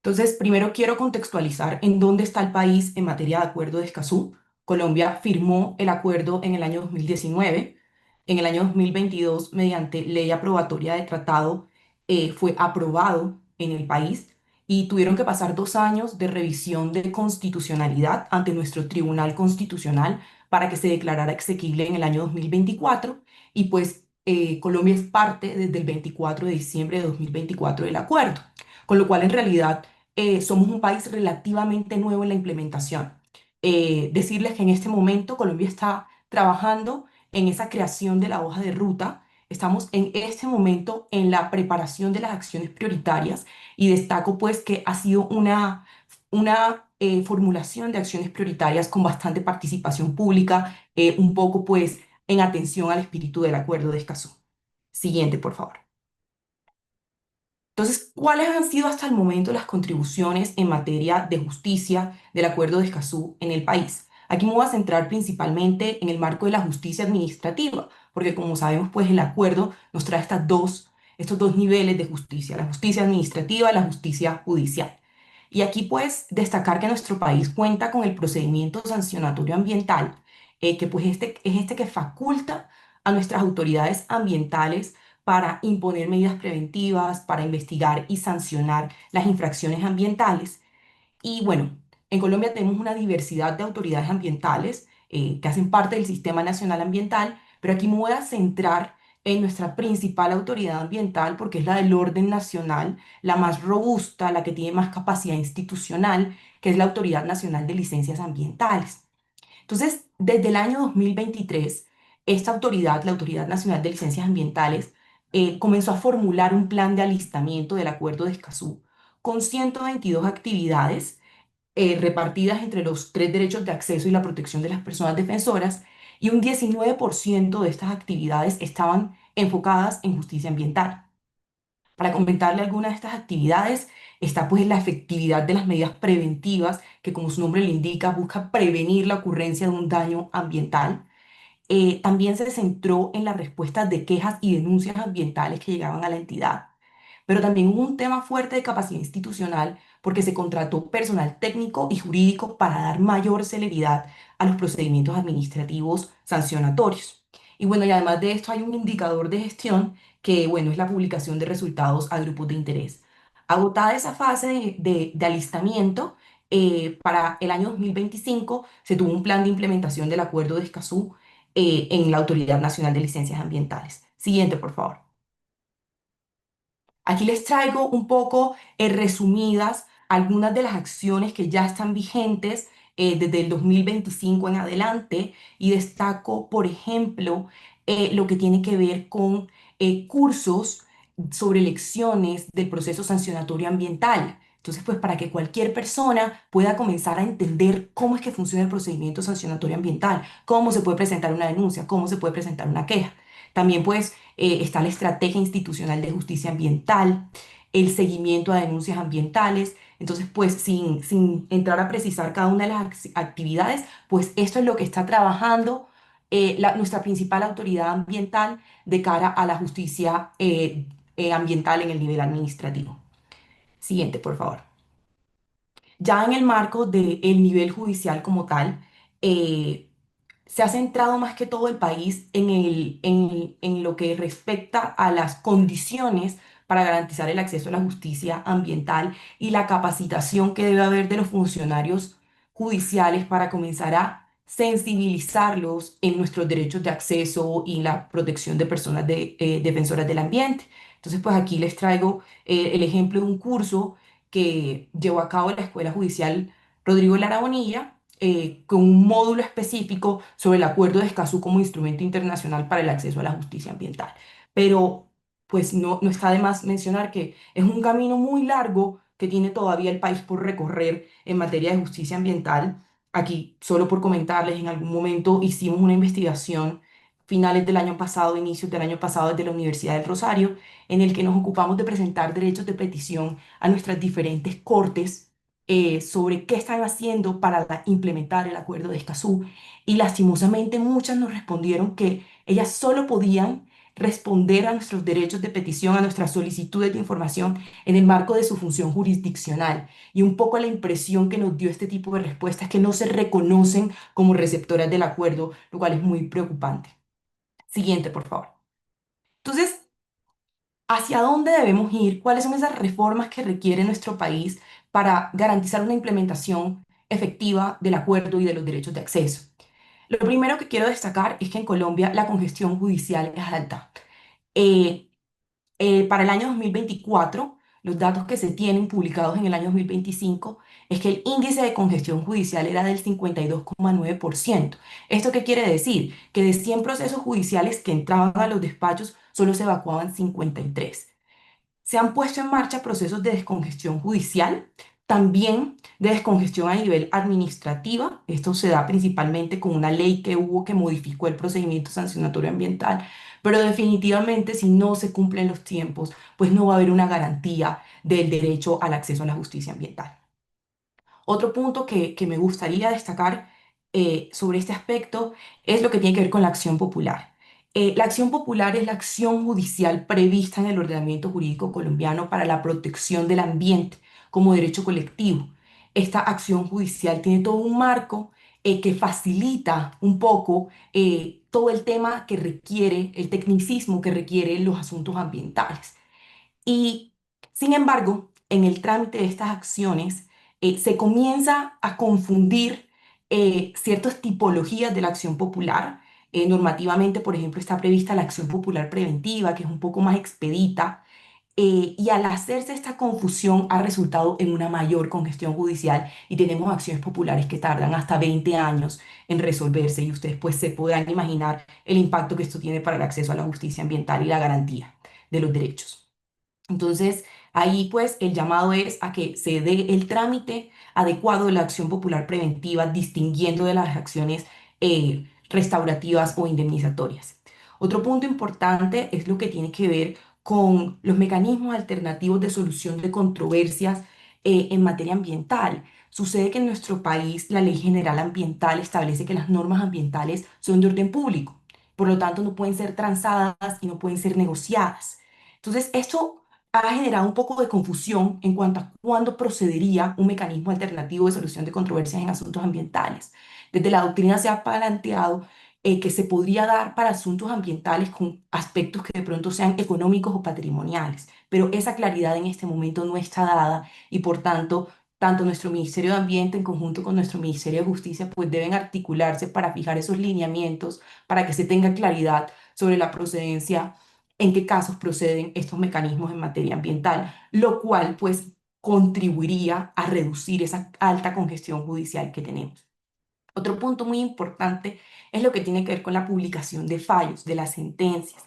Entonces, primero quiero contextualizar en dónde está el país en materia de acuerdo de Escazú. Colombia firmó el acuerdo en el año 2019. En el año 2022, mediante ley aprobatoria de tratado, fue aprobado en el país y tuvieron que pasar 2 años de revisión de constitucionalidad ante nuestro Tribunal Constitucional para que se declarara exequible en el año 2024 y pues Colombia es parte desde el 24 de diciembre de 2024 del acuerdo, con lo cual en realidad somos un país relativamente nuevo en la implementación. Decirles que en este momento Colombia está trabajando en esa creación de la hoja de ruta. Estamos en este momento en la preparación de las acciones prioritarias y destaco pues que ha sido una formulación de acciones prioritarias con bastante participación pública, un poco pues en atención al espíritu del acuerdo de Escazú. Siguiente, por favor. Entonces, ¿cuáles han sido hasta el momento las contribuciones en materia de justicia del Acuerdo de Escazú en el país? Aquí me voy a centrar principalmente en el marco de la justicia administrativa, porque como sabemos, pues el acuerdo nos trae estos dos niveles de justicia, la justicia administrativa y la justicia judicial. Y aquí pues destacar que nuestro país cuenta con el procedimiento sancionatorio ambiental, que pues es este que faculta a nuestras autoridades ambientales para imponer medidas preventivas, para investigar y sancionar las infracciones ambientales. Y bueno, en Colombia tenemos una diversidad de autoridades ambientales que hacen parte del Sistema Nacional Ambiental, pero aquí me voy a centrar en nuestra principal autoridad ambiental porque es la del orden nacional, la más robusta, la que tiene más capacidad institucional, que es la Autoridad Nacional de Licencias Ambientales. Entonces, desde el año 2023, esta autoridad, la Autoridad Nacional de Licencias Ambientales, comenzó a formular un plan de alistamiento del Acuerdo de Escazú con 122 actividades repartidas entre los tres derechos de acceso y la protección de las personas defensoras, y un 19% de estas actividades estaban enfocadas en justicia ambiental. Para comentarle algunas de estas actividades está pues la efectividad de las medidas preventivas que, como su nombre le indica, busca prevenir la ocurrencia de un daño ambiental. También se centró en las respuestas de quejas y denuncias ambientales que llegaban a la entidad. Pero también hubo un tema fuerte de capacidad institucional porque se contrató personal técnico y jurídico para dar mayor celeridad a los procedimientos administrativos sancionatorios. Y bueno, y además de esto hay un indicador de gestión que, bueno, es la publicación de resultados a grupos de interés. Agotada esa fase de alistamiento, para el año 2025 se tuvo un plan de implementación del Acuerdo de Escazú en la Autoridad Nacional de Licencias Ambientales. Siguiente, por favor. Aquí les traigo un poco resumidas algunas de las acciones que ya están vigentes desde el 2025 en adelante y destaco, por ejemplo, lo que tiene que ver con cursos sobre lecciones del proceso sancionatorio ambiental. Entonces, pues para que cualquier persona pueda comenzar a entender cómo es que funciona el procedimiento sancionatorio ambiental, cómo se puede presentar una denuncia, cómo se puede presentar una queja. También, pues, está la estrategia institucional de justicia ambiental, el seguimiento a denuncias ambientales. Entonces, pues, sin entrar a precisar cada una de las actividades, pues esto es lo que está trabajando nuestra principal autoridad ambiental de cara a la justicia ambiental en el nivel administrativo. Siguiente, por favor. Ya en el marco del nivel judicial como tal, eh, se ha centrado más que todo el país en lo que respecta a las condiciones para garantizar el acceso a la justicia ambiental y la capacitación que debe haber de los funcionarios judiciales para comenzar a sensibilizarlos en nuestros derechos de acceso y la protección de personas defensoras del ambiente. Entonces, pues aquí les traigo el ejemplo de un curso que llevó a cabo la Escuela Judicial Rodrigo Lara Bonilla, con un módulo específico sobre el Acuerdo de Escazú como instrumento internacional para el acceso a la justicia ambiental. Pero pues no está de más mencionar que es un camino muy largo que tiene todavía el país por recorrer en materia de justicia ambiental. Aquí, solo por comentarles, en algún momento hicimos una investigación finales del año pasado, inicios del año pasado desde la Universidad del Rosario, en el que nos ocupamos de presentar derechos de petición a nuestras diferentes cortes sobre qué están haciendo para implementar el acuerdo de Escazú y lastimosamente muchas nos respondieron que ellas solo podían responder a nuestros derechos de petición, a nuestras solicitudes de información en el marco de su función jurisdiccional. Y un poco la impresión que nos dio este tipo de respuestas es que no se reconocen como receptoras del acuerdo, lo cual es muy preocupante. Siguiente, por favor. Entonces, ¿hacia dónde debemos ir? ¿Cuáles son esas reformas que requiere nuestro país para garantizar una implementación efectiva del acuerdo y de los derechos de acceso? Lo primero que quiero destacar es que en Colombia la congestión judicial es alta. Eh, para el año 2024, los datos que se tienen publicados en el año 2025 es que el índice de congestión judicial era del 52,9%. ¿Esto qué quiere decir? Que de 100 procesos judiciales que entraban a los despachos, solo se evacuaban 53. Se han puesto en marcha procesos de descongestión judicial, también de descongestión a nivel administrativa. Esto se da principalmente con una ley que hubo que modificó el procedimiento sancionatorio ambiental, pero definitivamente si no se cumplen los tiempos, pues no va a haber una garantía del derecho al acceso a la justicia ambiental. Otro punto que me gustaría destacar sobre este aspecto es lo que tiene que ver con la acción popular. La acción popular es la acción judicial prevista en el ordenamiento jurídico colombiano para la protección del ambiente como derecho colectivo. Esta acción judicial tiene todo un marco que facilita un poco todo el tema que requiere, el tecnicismo que requiere los asuntos ambientales. Y sin embargo, en el trámite de estas acciones se comienza a confundir ciertas tipologías de la acción popular. Normativamente, por ejemplo, está prevista la acción popular preventiva, que es un poco más expedita, y al hacerse esta confusión ha resultado en una mayor congestión judicial y tenemos acciones populares que tardan hasta 20 años en resolverse y ustedes pues se podrán imaginar el impacto que esto tiene para el acceso a la justicia ambiental y la garantía de los derechos. Entonces, ahí pues el llamado es a que se dé el trámite adecuado de la acción popular preventiva, distinguiendo de las acciones restaurativas o indemnizatorias. Otro punto importante es lo que tiene que ver con los mecanismos alternativos de solución de controversias en materia ambiental. Sucede que en nuestro país la Ley General Ambiental establece que las normas ambientales son de orden público, por lo tanto no pueden ser transadas y no pueden ser negociadas. Entonces, esto ha generado un poco de confusión en cuanto a cuándo procedería un mecanismo alternativo de solución de controversias en asuntos ambientales. Desde la doctrina se ha planteado que se podría dar para asuntos ambientales con aspectos que de pronto sean económicos o patrimoniales, pero esa claridad en este momento no está dada y por tanto tanto nuestro Ministerio de Ambiente en conjunto con nuestro Ministerio de Justicia, pues deben articularse para fijar esos lineamientos, para que se tenga claridad sobre la procedencia, en qué casos proceden estos mecanismos en materia ambiental, lo cual pues contribuiría a reducir esa alta congestión judicial que tenemos. Otro punto muy importante es lo que tiene que ver con la publicación de fallos, de las sentencias.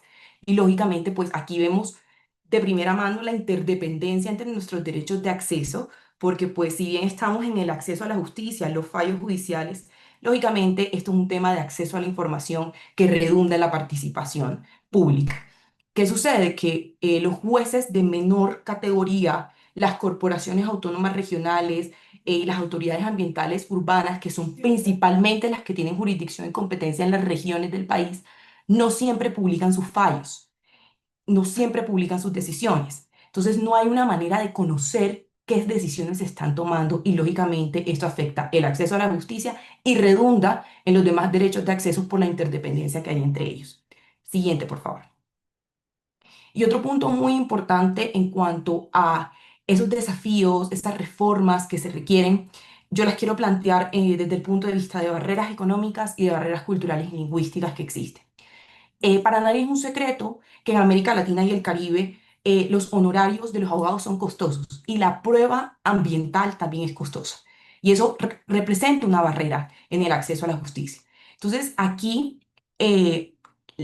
Y lógicamente, pues aquí vemos de primera mano la interdependencia entre nuestros derechos de acceso, porque pues si bien estamos en el acceso a la justicia, los fallos judiciales, lógicamente esto es un tema de acceso a la información que redunda en la participación pública. ¿Qué sucede? Que los jueces de menor categoría, las corporaciones autónomas regionales, las autoridades ambientales urbanas, que son principalmente las que tienen jurisdicción y competencia en las regiones del país, no siempre publican sus fallos, no siempre publican sus decisiones. Entonces no hay una manera de conocer qué decisiones se están tomando y lógicamente esto afecta el acceso a la justicia y redunda en los demás derechos de acceso por la interdependencia que hay entre ellos. Siguiente, por favor. Y otro punto muy importante en cuanto a esos desafíos, estas reformas que se requieren, yo las quiero plantear desde el punto de vista de barreras económicas y de barreras culturales y lingüísticas que existen. Para nadie es un secreto que en América Latina y el Caribe los honorarios de los abogados son costosos y la prueba ambiental también es costosa. Y eso representa una barrera en el acceso a la justicia. Entonces, aquí, eh,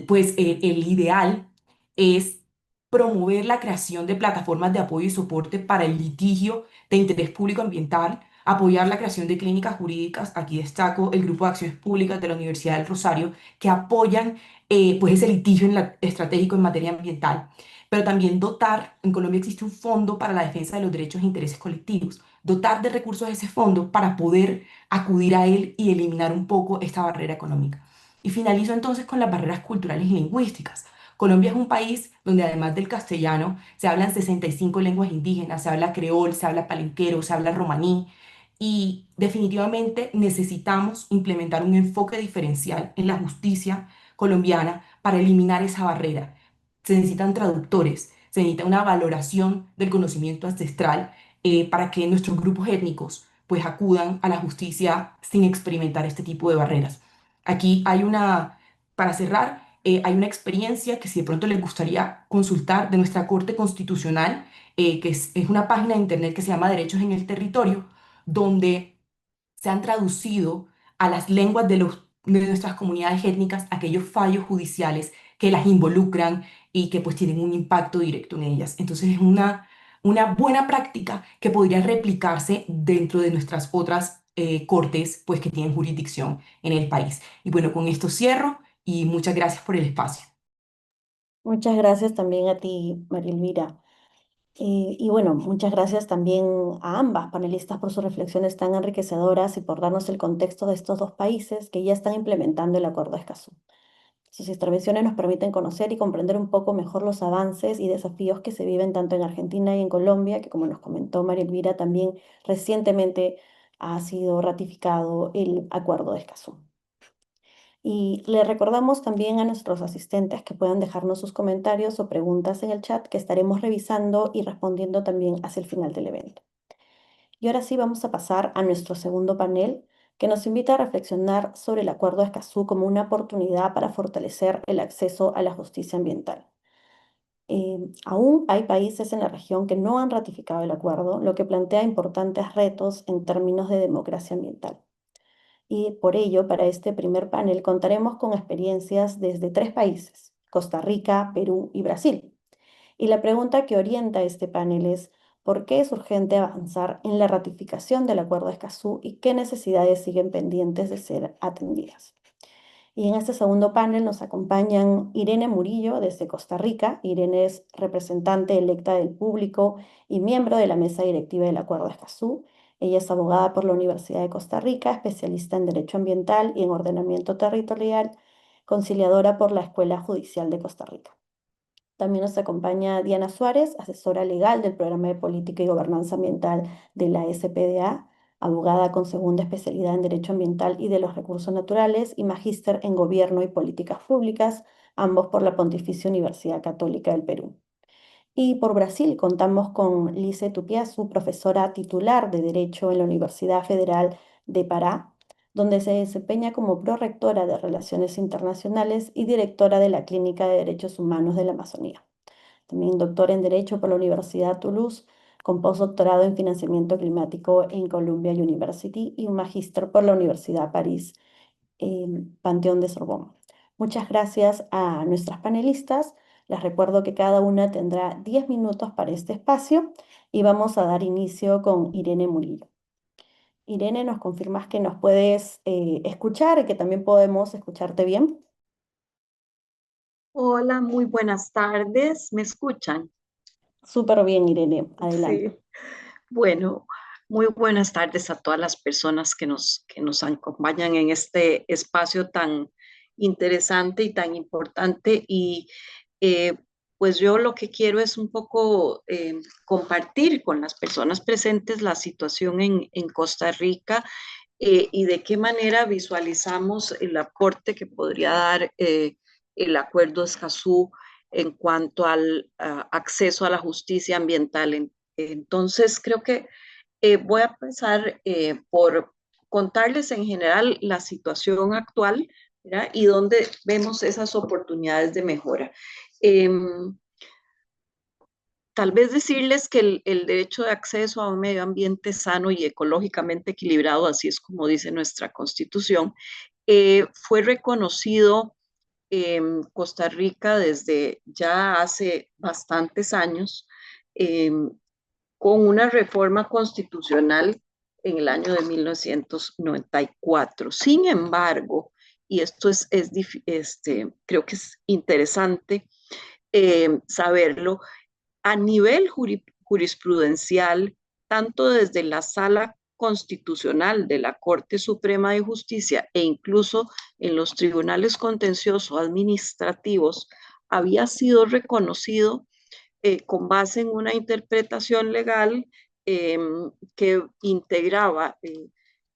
pues el ideal es promover la creación de plataformas de apoyo y soporte para el litigio de interés público ambiental, apoyar la creación de clínicas jurídicas. Aquí destaco el Grupo de Acciones Públicas de la Universidad del Rosario, que apoyan pues ese litigio estratégico en materia ambiental, pero también dotar, en Colombia existe un fondo para la defensa de los derechos e intereses colectivos, dotar de recursos a ese fondo para poder acudir a él y eliminar un poco esta barrera económica. Y finalizo entonces con las barreras culturales y lingüísticas. Colombia es un país donde además del castellano se hablan 65 lenguas indígenas, se habla creol, se habla palenquero, se habla romaní, y definitivamente necesitamos implementar un enfoque diferencial en la justicia colombiana para eliminar esa barrera. Se necesitan traductores, se necesita una valoración del conocimiento ancestral para que nuestros grupos étnicos pues acudan a la justicia sin experimentar este tipo de barreras. Aquí hay una, para cerrar, hay una experiencia que si de pronto les gustaría consultar de nuestra Corte Constitucional, que es una página de internet que se llama Derechos en el Territorio, donde se han traducido a las lenguas de nuestras comunidades étnicas aquellos fallos judiciales que las involucran y que pues tienen un impacto directo en ellas. Entonces es una buena práctica que podría replicarse dentro de nuestras otras cortes pues que tienen jurisdicción en el país. Y bueno, con esto cierro y muchas gracias por el espacio. Muchas gracias también a ti, María Elvira. Y bueno, muchas gracias también a ambas panelistas por sus reflexiones tan enriquecedoras y por darnos el contexto de estos dos países que ya están implementando el Acuerdo de Escazú. Sus intervenciones nos permiten conocer y comprender un poco mejor los avances y desafíos que se viven tanto en Argentina y en Colombia, que como nos comentó María Elvira, también recientemente ha sido ratificado el Acuerdo de Escazú. Y le recordamos también a nuestros asistentes que puedan dejarnos sus comentarios o preguntas en el chat que estaremos revisando y respondiendo también hacia el final del evento. Y ahora sí vamos a pasar a nuestro segundo panel, que nos invita a reflexionar sobre el Acuerdo de Escazú como una oportunidad para fortalecer el acceso a la justicia ambiental. Aún hay países en la región que no han ratificado el acuerdo, lo que plantea importantes retos en términos de democracia ambiental. Y por ello, para este primer panel contaremos con experiencias desde tres países: Costa Rica, Perú y Brasil. Y la pregunta que orienta este panel es: ¿por qué es urgente avanzar en la ratificación del Acuerdo de Escazú y qué necesidades siguen pendientes de ser atendidas? Y en este segundo panel nos acompañan Irene Murillo desde Costa Rica. Irene es representante electa del público y miembro de la mesa directiva del Acuerdo de Escazú. Ella es abogada por la Universidad de Costa Rica, especialista en Derecho Ambiental y en Ordenamiento Territorial, conciliadora por la Escuela Judicial de Costa Rica. También nos acompaña Diana Suárez, asesora legal del Programa de Política y Gobernanza Ambiental de la SPDA, abogada con segunda especialidad en Derecho Ambiental y de los Recursos Naturales y magíster en Gobierno y Políticas Públicas, ambos por la Pontificia Universidad Católica del Perú. Y por Brasil contamos con Lice Tupiazu, profesora titular de Derecho en la Universidad Federal de Pará, donde se desempeña como prorectora de Relaciones Internacionales y directora de la Clínica de Derechos Humanos de la Amazonía. También doctor en Derecho por la Universidad Toulouse, con postdoctorado en Financiamiento Climático en Columbia University y un magíster por la Universidad París Panteón de Sorbonne. Muchas gracias a nuestras panelistas. Les recuerdo que cada una tendrá 10 minutos para este espacio y vamos a dar inicio con Irene Murillo. Irene, ¿nos confirmas que nos puedes escuchar y que también podemos escucharte bien? Hola, muy buenas tardes. ¿Me escuchan? Súper bien, Irene. Adelante. Sí. Bueno, muy buenas tardes a todas las personas que nos acompañan en este espacio tan interesante y tan importante. Y eh, pues yo lo que quiero es un poco compartir con las personas presentes la situación en Costa Rica y de qué manera visualizamos el aporte que podría dar el Acuerdo de Escazú en cuanto al acceso a la justicia ambiental. Entonces, creo que voy a empezar por contarles en general la situación actual, ¿verdad? Y dónde vemos esas oportunidades de mejora. Tal vez decirles que el derecho de acceso a un medio ambiente sano y ecológicamente equilibrado, así es como dice nuestra Constitución, fue reconocido en Costa Rica desde ya hace bastantes años eh, con una reforma constitucional en el año de 1994. Sin embargo, y esto creo que es interesante saberlo, a nivel jurisprudencial, tanto desde la Sala Constitucional de la Corte Suprema de Justicia e incluso en los tribunales contenciosos administrativos, había sido reconocido con base en una interpretación legal eh, que integraba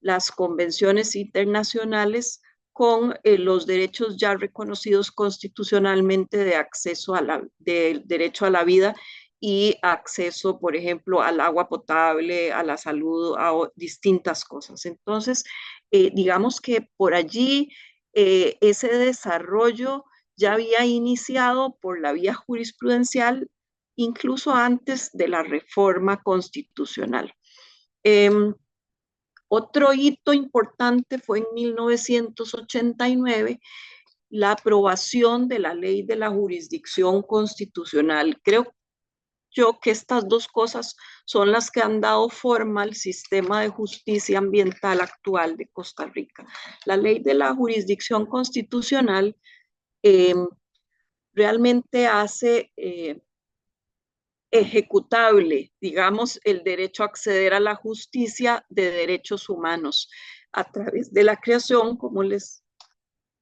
las convenciones internacionales con los derechos ya reconocidos constitucionalmente de acceso del derecho a la vida y acceso, por ejemplo, al agua potable, a la salud, a distintas cosas. Entonces, digamos que por allí ese desarrollo ya había iniciado por la vía jurisprudencial incluso antes de la reforma constitucional. Eh, Otro hito importante fue en 1989 la aprobación de la ley de la jurisdicción constitucional. Creo yo que estas dos cosas son las que han dado forma al sistema de justicia ambiental actual de Costa Rica. La ley de la jurisdicción constitucional eh, realmente hace ejecutable, digamos, el derecho a acceder a la justicia de derechos humanos a través de la creación,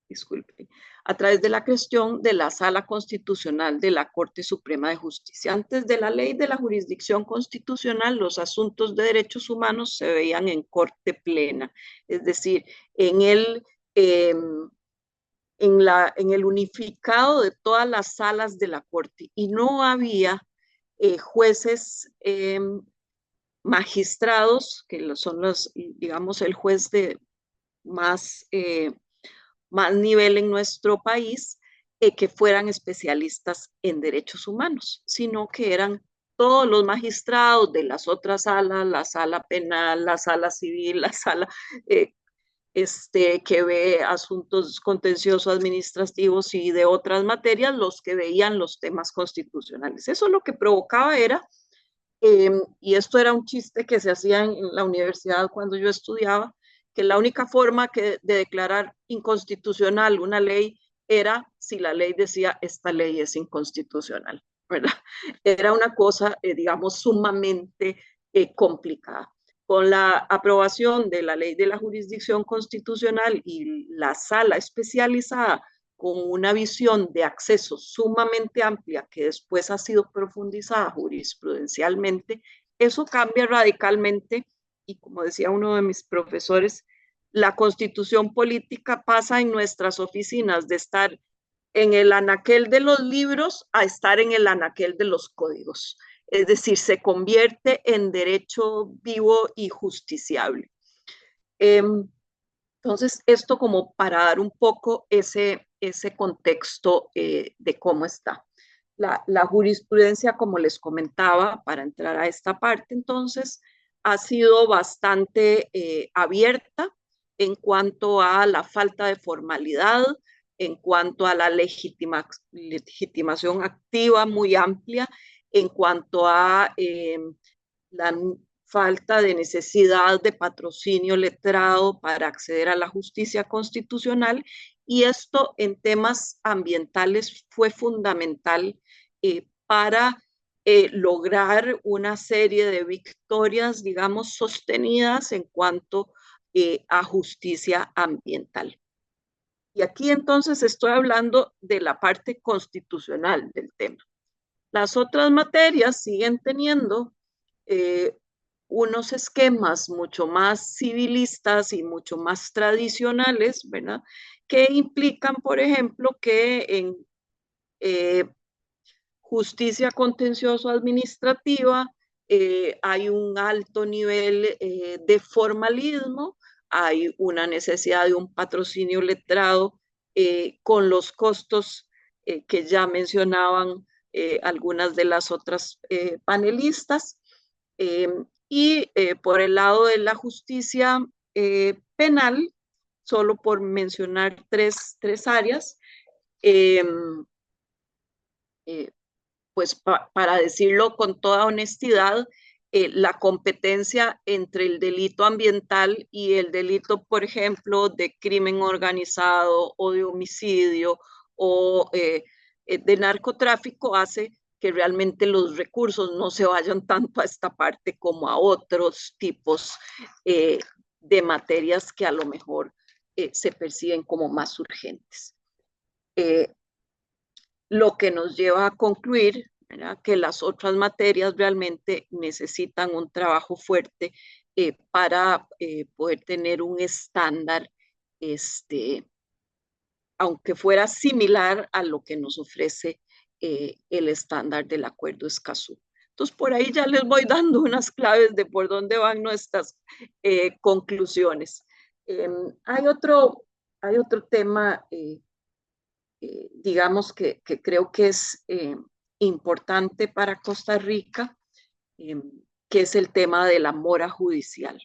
disculpe, a través de la creación de la Sala Constitucional de la Corte Suprema de Justicia. Antes de la ley de la jurisdicción constitucional, los asuntos de derechos humanos se veían en corte plena, es decir, en eh, en el unificado de todas las salas de la Corte y no había jueces magistrados, que son los, digamos, el juez de más, más nivel en nuestro país, que fueran especialistas en derechos humanos, sino que eran todos los magistrados de las otras salas, la sala penal, la sala civil, la sala que ve asuntos contenciosos administrativos y de otras materias, los que veían los temas constitucionales. Eso lo que provocaba era, y esto era un chiste que se hacía en la universidad cuando yo estudiaba, que la única forma de declarar inconstitucional una ley era si la ley decía esta ley es inconstitucional, ¿verdad? Era una cosa, digamos, sumamente complicada. Con la aprobación de la ley de la jurisdicción constitucional y la sala especializada con una visión de acceso sumamente amplia que después ha sido profundizada jurisprudencialmente, eso cambia radicalmente y como decía uno de mis profesores, la constitución política pasa en nuestras oficinas de estar en el anaquel de los libros a estar en el anaquel de los códigos. Es decir, se convierte en derecho vivo y justiciable. Entonces, esto como para dar un poco ese contexto de cómo está. La jurisprudencia, como les comentaba, para entrar a esta parte, entonces, ha sido bastante abierta en cuanto a la falta de formalidad, en cuanto a la legitimación activa muy amplia, en cuanto a la falta de necesidad de patrocinio letrado para acceder a la justicia constitucional, y esto en temas ambientales fue fundamental para lograr una serie de victorias, digamos, sostenidas en cuanto a justicia ambiental. Y aquí entonces estoy hablando de la parte constitucional del tema. Las otras materias siguen teniendo unos esquemas mucho más civilistas y mucho más tradicionales, ¿verdad? Que implican, por ejemplo, que en justicia contencioso-administrativa hay un alto nivel de formalismo, hay una necesidad de un patrocinio letrado con los costos que ya mencionaban algunas de las otras panelistas. Y por el lado de la justicia penal, solo por mencionar tres áreas, eh, pues para decirlo con toda honestidad, la competencia entre el delito ambiental y el delito, por ejemplo, de crimen organizado o de homicidio o de narcotráfico hace que realmente los recursos no se vayan tanto a esta parte como a otros tipos de materias que a lo mejor se perciben como más urgentes. Lo que nos lleva a concluir, ¿verdad?, que las otras materias realmente necesitan un trabajo fuerte para poder tener un estándar, aunque fuera similar a lo que nos ofrece el estándar del Acuerdo Escazú. Entonces, por ahí ya les voy dando unas claves de por dónde van nuestras conclusiones. Hay otro tema digamos que creo que es importante para Costa Rica, que es el tema de la mora judicial.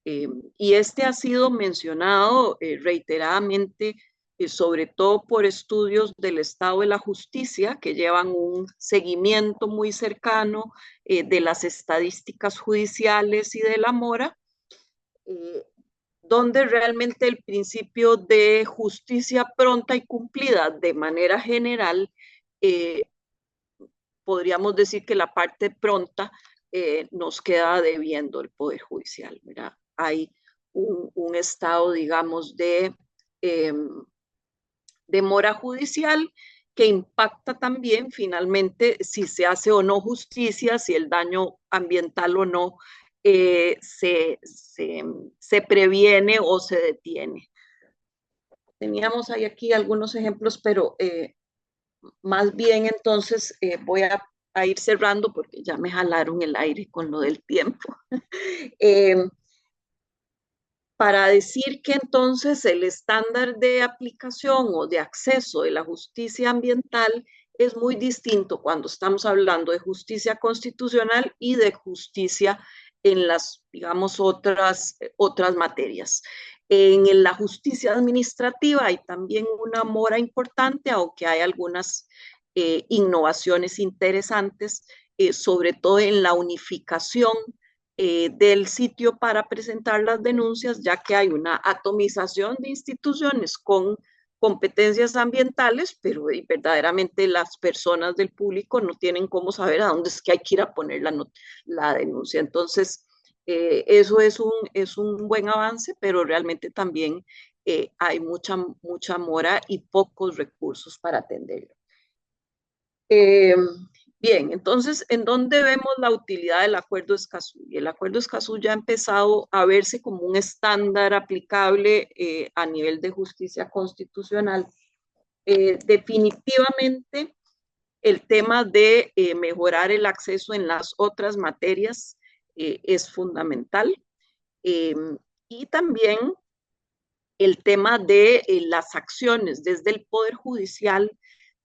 Y este ha sido mencionado reiteradamente, sobre todo por estudios del Estado de la Justicia, que llevan un seguimiento muy cercano de las estadísticas judiciales y de la mora, donde realmente el principio de justicia pronta y cumplida de manera general, podríamos decir que la parte pronta nos queda debiendo el Poder Judicial, ¿verdad? Hay un estado, digamos, de mora judicial que impacta también finalmente si se hace o no justicia, si el daño ambiental o no se previene o se detiene. Teníamos ahí aquí algunos ejemplos, pero más bien entonces voy a ir cerrando porque ya me jalaron el aire con lo del tiempo. Para decir que entonces el estándar de aplicación o de acceso de la justicia ambiental es muy distinto cuando estamos hablando de justicia constitucional y de justicia en las, digamos, otras materias. En la justicia administrativa hay también una mora importante, aunque hay algunas innovaciones interesantes, sobre todo en la unificación del sitio para presentar las denuncias, ya que hay una atomización de instituciones con competencias ambientales, pero verdaderamente las personas del público no tienen cómo saber a dónde es que hay que ir a poner la denuncia. Entonces, eso es un buen avance, pero realmente también hay mucha mora y pocos recursos para atenderlo. Bien, entonces, ¿en dónde vemos la utilidad del Acuerdo Escazú? Y el Acuerdo Escazú ya ha empezado a verse como un estándar aplicable a nivel de justicia constitucional. Definitivamente el tema de mejorar el acceso en las otras materias es fundamental. Eh, y también el tema de las acciones desde el Poder Judicial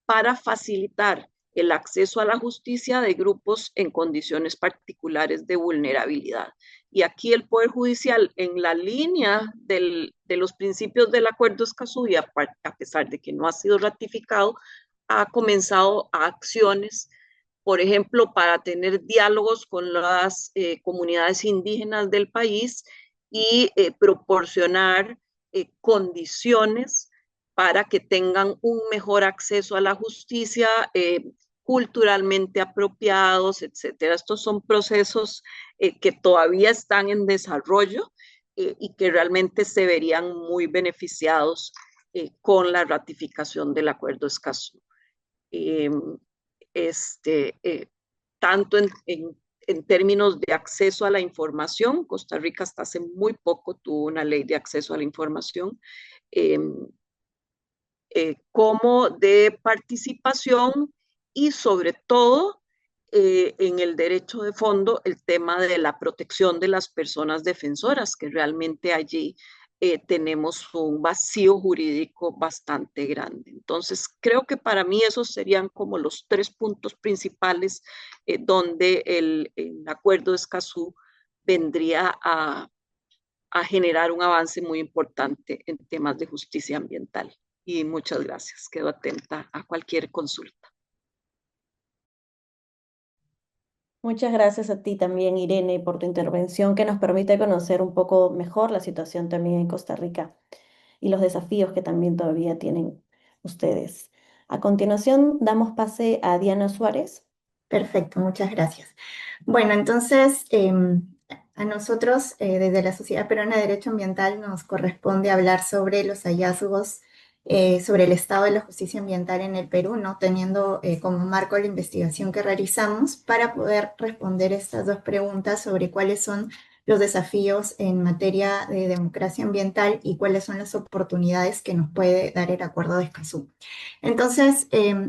para facilitar el acceso a la justicia de grupos en condiciones particulares de vulnerabilidad. Y aquí el Poder Judicial, en la línea de los principios del Acuerdo Escazú, y a pesar de que no ha sido ratificado, ha comenzado acciones, por ejemplo, para tener diálogos con las comunidades indígenas del país y proporcionar condiciones para que tengan un mejor acceso a la justicia, culturalmente apropiados, etcétera. Estos son procesos que todavía están en desarrollo y que realmente se verían muy beneficiados con la ratificación del Acuerdo Escazú. Eh, este, tanto en términos de acceso a la información, Costa Rica hasta hace muy poco tuvo una ley de acceso a la información, eh, como de participación y sobre todo en el derecho de fondo el tema de la protección de las personas defensoras, que realmente allí tenemos un vacío jurídico bastante grande. Entonces, creo que para mí esos serían como los tres puntos principales donde el acuerdo de Escazú vendría a generar un avance muy importante en temas de justicia ambiental. Y muchas gracias. Quedo atenta a cualquier consulta. Muchas gracias a ti también, Irene, por tu intervención que nos permite conocer un poco mejor la situación también en Costa Rica y los desafíos que también todavía tienen ustedes. A continuación, damos pase a Diana Suárez. Perfecto, muchas gracias. Bueno, entonces, a nosotros, desde la Sociedad Peruana de Derecho Ambiental, nos corresponde hablar sobre los hallazgos, sobre el estado de la justicia ambiental en el Perú, ¿no? Teniendo como marco la investigación que realizamos para poder responder estas dos preguntas sobre cuáles son los desafíos en materia de democracia ambiental y cuáles son las oportunidades que nos puede dar el Acuerdo de Escazú. Entonces,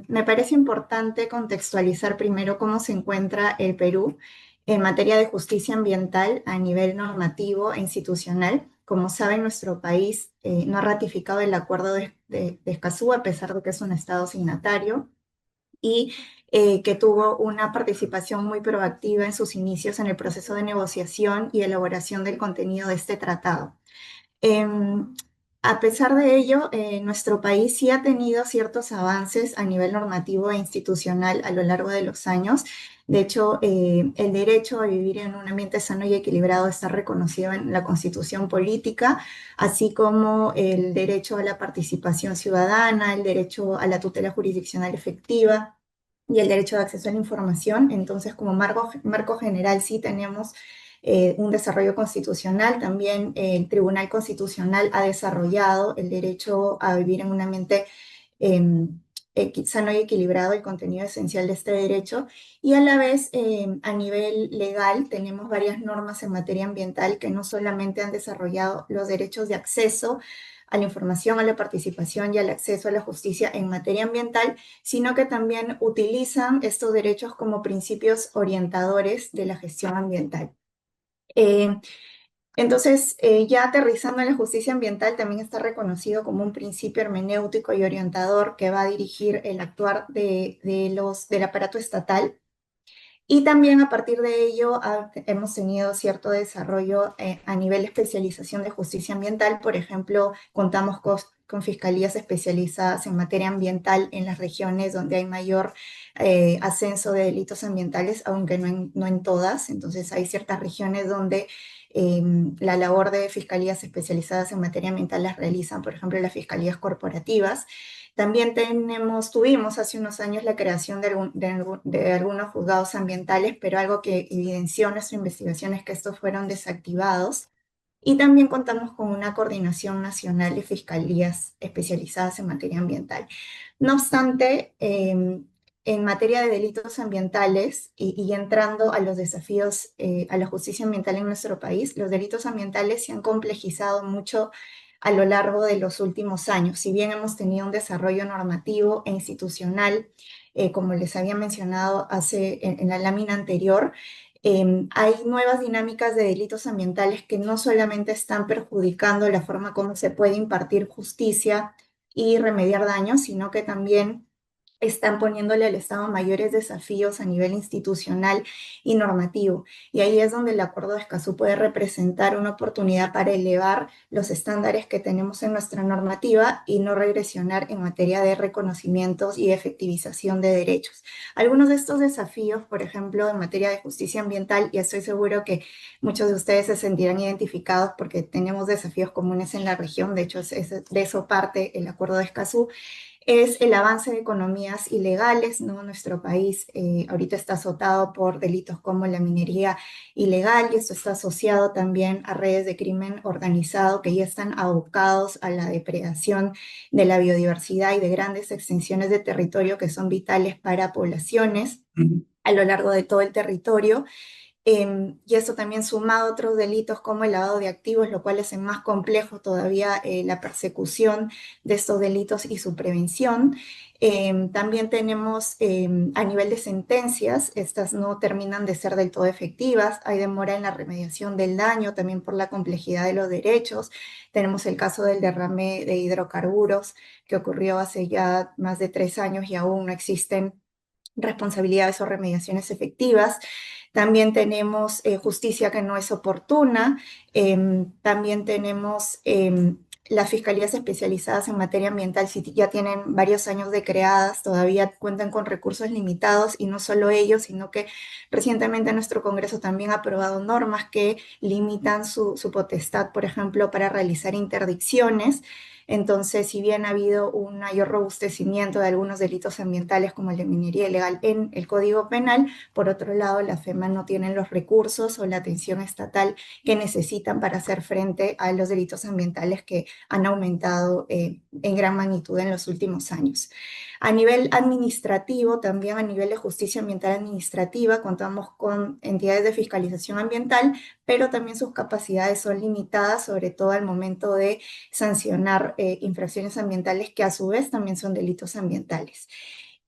me parece importante contextualizar primero cómo se encuentra el Perú en materia de justicia ambiental a nivel normativo e institucional. Como saben, nuestro país no ha ratificado el Acuerdo de Escazú, a pesar de que es un Estado signatario, y que tuvo una participación muy proactiva en sus inicios en el proceso de negociación y elaboración del contenido de este tratado. Em, a pesar de ello, nuestro país sí ha tenido ciertos avances a nivel normativo e institucional a lo largo de los años. De hecho, el derecho a vivir en un ambiente sano y equilibrado está reconocido en la Constitución política, así como el derecho a la participación ciudadana, el derecho a la tutela jurisdiccional efectiva y el derecho de acceso a la información. Entonces, como marco general, sí tenemos un desarrollo constitucional. También el Tribunal Constitucional ha desarrollado el derecho a vivir en un ambiente sano y equilibrado, el contenido esencial de este derecho. Y a la vez, a nivel legal, tenemos varias normas en materia ambiental que no solamente han desarrollado los derechos de acceso a la información, a la participación y al acceso a la justicia en materia ambiental, sino que también utilizan estos derechos como principios orientadores de la gestión ambiental. Entonces, ya aterrizando en la justicia ambiental, también está reconocido como un principio hermenéutico y orientador que va a dirigir el actuar del aparato estatal. Y también a partir de ello hemos tenido cierto desarrollo a nivel de especialización de justicia ambiental. Por ejemplo, contamos con fiscalías especializadas en materia ambiental en las regiones donde hay mayor ascenso de delitos ambientales, aunque no en todas. Entonces hay ciertas regiones donde la labor de fiscalías especializadas en materia ambiental las realizan, por ejemplo, las fiscalías corporativas. También tuvimos hace unos años la creación de algunos juzgados ambientales, pero algo que evidenció nuestra investigación es que estos fueron desactivados. Y también contamos con una coordinación nacional de fiscalías especializadas en materia ambiental. No obstante, en materia de delitos ambientales y entrando a los desafíos a la justicia ambiental en nuestro país, los delitos ambientales se han complejizado mucho a lo largo de los últimos años. Si bien hemos tenido un desarrollo normativo e institucional, como les había mencionado en la lámina anterior, hay nuevas dinámicas de delitos ambientales que no solamente están perjudicando la forma como se puede impartir justicia y remediar daños, sino que también están poniéndole al Estado mayores desafíos a nivel institucional y normativo. Y ahí es donde el Acuerdo de Escazú puede representar una oportunidad para elevar los estándares que tenemos en nuestra normativa y no regresionar en materia de reconocimientos y efectivización de derechos. Algunos de estos desafíos, por ejemplo, en materia de justicia ambiental, y estoy seguro que muchos de ustedes se sentirán identificados porque tenemos desafíos comunes en la región, de hecho de eso parte el Acuerdo de Escazú, es el avance de economías ilegales, ¿no? Nuestro país ahorita está azotado por delitos como la minería ilegal y esto está asociado también a redes de crimen organizado que ya están abocados a la depredación de la biodiversidad y de grandes extensiones de territorio que son vitales para poblaciones a lo largo de todo el territorio. Y esto también sumado a otros delitos como el lavado de activos, lo cual hace más complejo todavía la persecución de estos delitos y su prevención. También tenemos a nivel de sentencias, estas no terminan de ser del todo efectivas, hay demora en la remediación del daño, también por la complejidad de los derechos. Tenemos el caso del derrame de hidrocarburos que ocurrió hace ya más de 3 años y aún no existen responsabilidades o remediaciones efectivas. También tenemos justicia que no es oportuna. También tenemos las fiscalías especializadas en materia ambiental, si ya tienen varios años de creadas, todavía cuentan con recursos limitados y no solo ellos, sino que recientemente nuestro Congreso también ha aprobado normas que limitan su potestad, por ejemplo, para realizar interdicciones. Entonces, si bien ha habido un mayor robustecimiento de algunos delitos ambientales como el de minería ilegal en el Código Penal, por otro lado, la FEMA no tiene los recursos o la atención estatal que necesitan para hacer frente a los delitos ambientales que han aumentado en gran magnitud en los últimos años. A nivel administrativo, también a nivel de justicia ambiental administrativa, contamos con entidades de fiscalización ambiental, pero también sus capacidades son limitadas, sobre todo al momento de sancionar infracciones ambientales que a su vez también son delitos ambientales.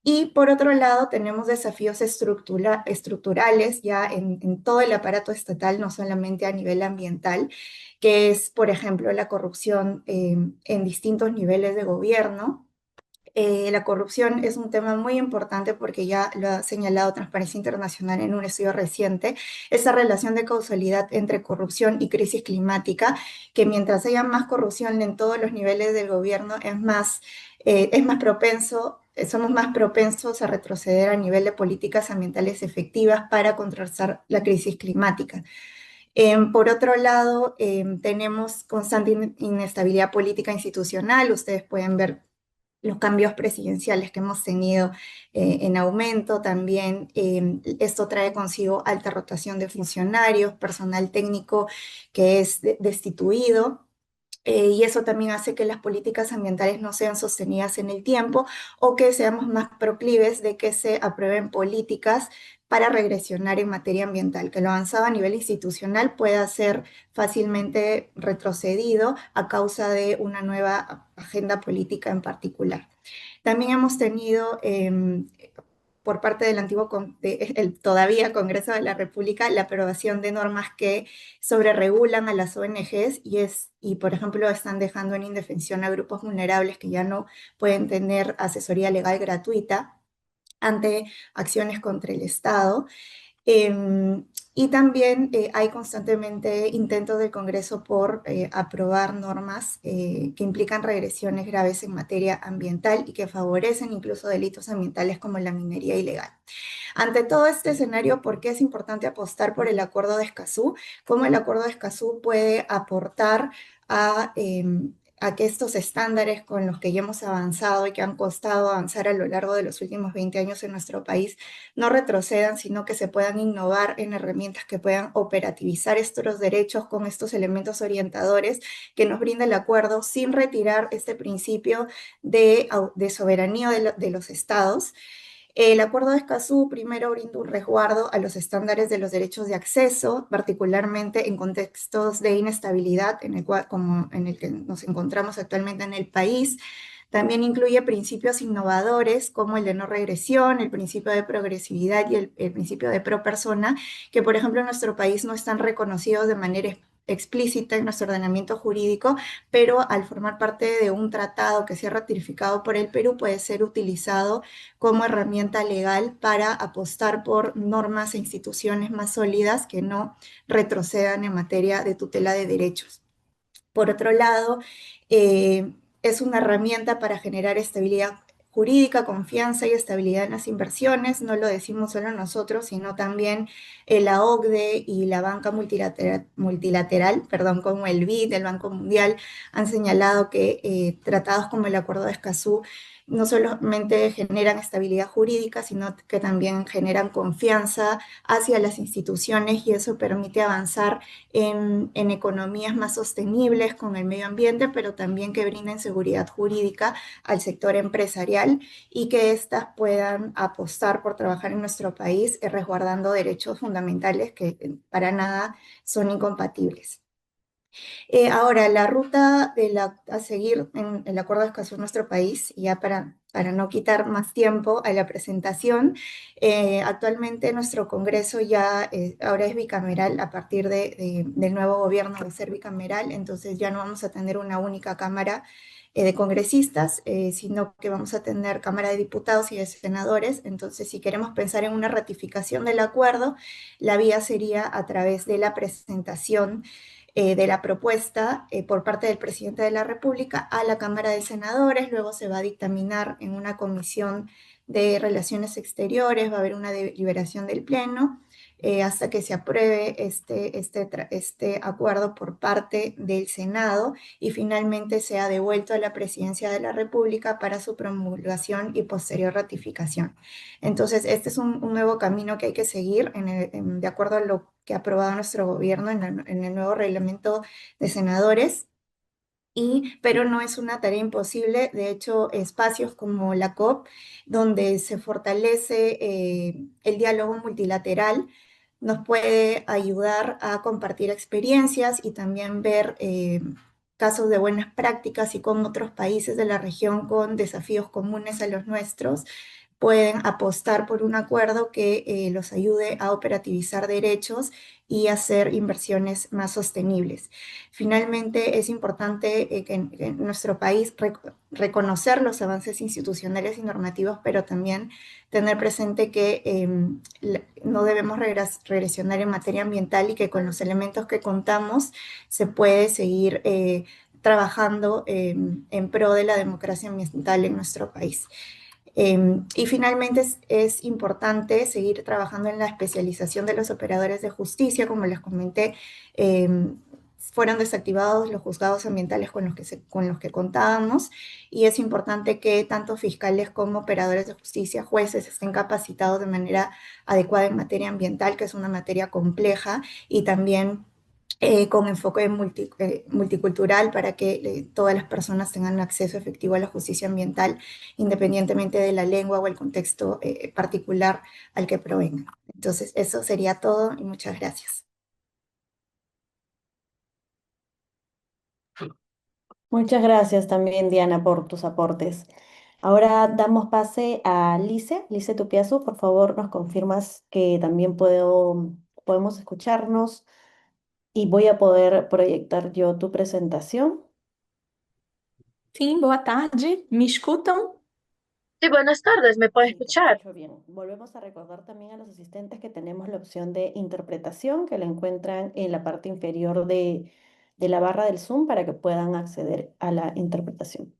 Y por otro lado, tenemos desafíos estructurales ya en todo el aparato estatal, no solamente a nivel ambiental, que es, por ejemplo, la corrupción en distintos niveles de gobierno. La corrupción es un tema muy importante porque ya lo ha señalado Transparencia Internacional en un estudio reciente, esa relación de causalidad entre corrupción y crisis climática, que mientras haya más corrupción en todos los niveles del gobierno, es más propenso, somos más propensos a retroceder a nivel de políticas ambientales efectivas para contrarrestar la crisis climática. Por otro lado, tenemos constante inestabilidad política institucional. Ustedes pueden ver los cambios presidenciales que hemos tenido en aumento también. Esto trae consigo alta rotación de funcionarios, personal técnico que es destituido. Y eso también hace que las políticas ambientales no sean sostenidas en el tiempo o que seamos más proclives de que se aprueben políticas para regresionar en materia ambiental, que lo avanzado a nivel institucional pueda ser fácilmente retrocedido a causa de una nueva agenda política en particular. También hemos tenido por parte del antiguo, el todavía Congreso de la República, la aprobación de normas que sobreregulan a las ONGs y, por ejemplo, están dejando en indefensión a grupos vulnerables que ya no pueden tener asesoría legal gratuita ante acciones contra el Estado. Y también hay constantemente intentos del Congreso por aprobar normas que implican regresiones graves en materia ambiental y que favorecen incluso delitos ambientales como la minería ilegal. Ante todo este escenario, ¿por qué es importante apostar por el Acuerdo de Escazú? ¿Cómo el Acuerdo de Escazú puede aportar a que estos estándares con los que ya hemos avanzado y que han costado avanzar a lo largo de los últimos 20 años en nuestro país no retrocedan, sino que se puedan innovar en herramientas que puedan operativizar estos derechos con estos elementos orientadores que nos brinda el acuerdo sin retirar este principio de soberanía de los estados? El Acuerdo de Escazú primero brinda un resguardo a los estándares de los derechos de acceso, particularmente en contextos de inestabilidad como en el que nos encontramos actualmente en el país. También incluye principios innovadores como el de no regresión, el principio de progresividad y el principio de pro persona, que por ejemplo en nuestro país no están reconocidos de manera explícita en nuestro ordenamiento jurídico, pero al formar parte de un tratado que sea ratificado por el Perú puede ser utilizado como herramienta legal para apostar por normas e instituciones más sólidas que no retrocedan en materia de tutela de derechos. Por otro lado, es una herramienta para generar estabilidad jurídica, confianza y estabilidad en las inversiones. No lo decimos solo nosotros, sino también la OCDE y la banca multilateral, perdón, como el BID, el Banco Mundial, han señalado que tratados como el Acuerdo de Escazú no solamente generan estabilidad jurídica, sino que también generan confianza hacia las instituciones y eso permite avanzar en economías más sostenibles con el medio ambiente, pero también que brinden seguridad jurídica al sector empresarial y que éstas puedan apostar por trabajar en nuestro país resguardando derechos fundamentales que para nada son incompatibles. Ahora, la ruta a seguir en el Acuerdo de Escazú en nuestro país, ya para no quitar más tiempo a la presentación, actualmente nuestro Congreso ya ahora es bicameral a partir del nuevo gobierno de ser bicameral, entonces ya no vamos a tener una única Cámara de congresistas, sino que vamos a tener Cámara de Diputados y de Senadores. Entonces, si queremos pensar en una ratificación del acuerdo, la vía sería a través de la presentación de la propuesta por parte del presidente de la República a la Cámara de Senadores, luego se va a dictaminar en una comisión de Relaciones Exteriores, va a haber una deliberación del Pleno hasta que se apruebe este acuerdo por parte del Senado y finalmente sea devuelto a la Presidencia de la República para su promulgación y posterior ratificación. Entonces, este es un nuevo camino que hay que seguir de acuerdo a lo que ha aprobado nuestro gobierno en el nuevo reglamento de senadores. Pero no es una tarea imposible, de hecho, espacios como la COP, donde se fortalece el diálogo multilateral, nos puede ayudar a compartir experiencias y también ver casos de buenas prácticas y cómo otros países de la región con desafíos comunes a los nuestros pueden apostar por un acuerdo que los ayude a operativizar derechos y hacer inversiones más sostenibles. Finalmente, es importante que en nuestro país reconocer los avances institucionales y normativos, pero también tener presente que no debemos regresionar en materia ambiental y que con los elementos que contamos se puede seguir trabajando en pro de la democracia ambiental en nuestro país. Y finalmente es importante seguir trabajando en la especialización de los operadores de justicia, como les comenté, fueron desactivados los juzgados ambientales con los que contábamos y es importante que tanto fiscales como operadores de justicia, jueces, estén capacitados de manera adecuada en materia ambiental, que es una materia compleja, y también con enfoque multicultural para que todas las personas tengan acceso efectivo a la justicia ambiental, independientemente de la lengua o el contexto particular al que provengan. Entonces, eso sería todo y muchas gracias. Muchas gracias también, Diana, por tus aportes. Ahora damos pase a Lice. Lice Tupiazu, por favor, nos confirmas que también podemos escucharnos y voy a poder proyectar yo tu presentación. Sim, boa tarde. Me escutam? Sí, buenas tardes, ¿me puede Sí, te escuchar? escucho bien. Volvemos a recordar también a los asistentes que tenemos la opción de interpretación que la encuentran en la parte inferior de la barra del Zoom para que puedan acceder a la interpretación.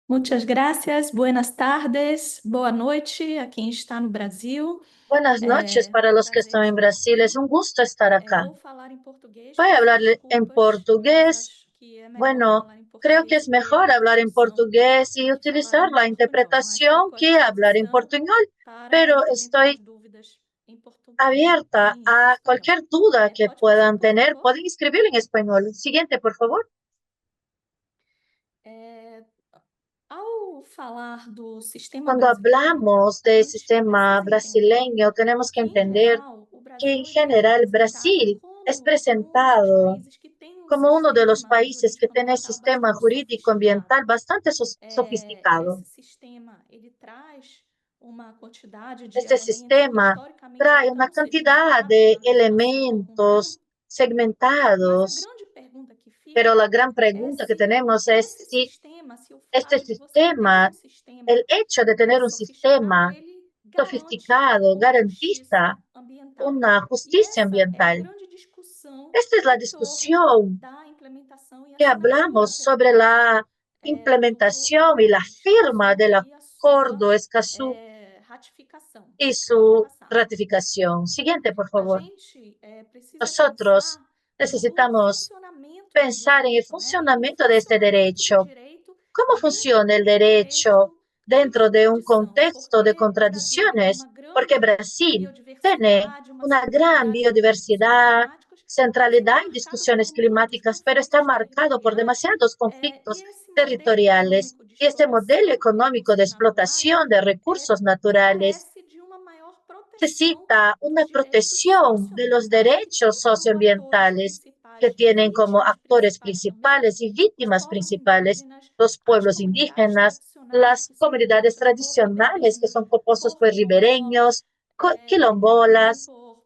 Muitas graças. Buenas tardes. Boa noite a quem está no Brasil. Buenas noches para los que están en Brasil, es un gusto estar acá. Vou falar em português. Voy a Peço hablarle en desculpas, mas portugués. acho que é melhor Bueno, falar em creo que português es e ter a mejor hablar en interpretação portugués y falar utilizar em la portunhol, mas interpretación fico à que hablar en disposição portuñol, para pero eventuais estoy dúvidas em português, abierta em a espanhol. cualquier duda que Pode prosseguir, puedan por tener. favor? Pueden escribir en español. Siguiente, por favor. Ao falar do sistema Cuando brasileiro, hablamos a del gente sistema precisa entender brasileño, tenemos que que, em entender geral, o que Brasil en ele é general representado Brasil es como dos presentado países que tem um como uno de los sistema países que jurídico tiene ambiental sistema bastante jurídico sofisticado. ambiental bastante sofisticado. Esse sistema ele traz uma quantidade de Este elementos que sistema historicamente trae una estão cantidad segmentados de na legislação há algum tempo, elementos mas a segmentados, grande pergunta que pero fica la gran é pregunta que se tenemos es esse si sistema, se o este fato de você ter sistema, um sistema el hecho de tener un sofisticado, sistema ele garante sofisticado, uma justiça garantiza ambiental. una E justicia essa é a ambiental. grande discussão Esta es la em torno discusión da implementação e que assinatura hablamos pelo sobre Brasil la do implementación y la Acordo de firma Escazú del e a sua Acuerdo Escazú ratificação y no ano su passado. ratificación. Siguiente, por A favor. gente precisa Nosotros pensar no necesitamos funcionamento do pensar en el direito, né? E o funcionamiento de este funcionamento do derecho. direito ¿Cómo dentro funciona de el um derecho contexto de dentro de un contradição, contexto de porque o Brasil tem contradicciones? uma Porque grande Brasil tiene biodiversidade, uma una gran centralidade nas discussões biodiversidad, climáticas, mas ele é centralidad en marcado discusiones por muitos climáticas, pero está conflitos marcado por territoriais, demasiados e conflictos esse modelo territoriales. econômico de Y este modelo exploração de económico de recursos naturais explotación de recursos naturales carece de uma maior proteção necesita dos una direitos protección de los socioambientais que derechos tem como atores socioambientales que principais e tienen como vítimas actores principais também principales y os víctimas povos principales indígenas, los as pueblos comunidades indígenas, tradicionais las que são comunidades compostas por tradicionales que ribeirinhos, son compuestos por por quilombolas ribereños, e também quilombolas por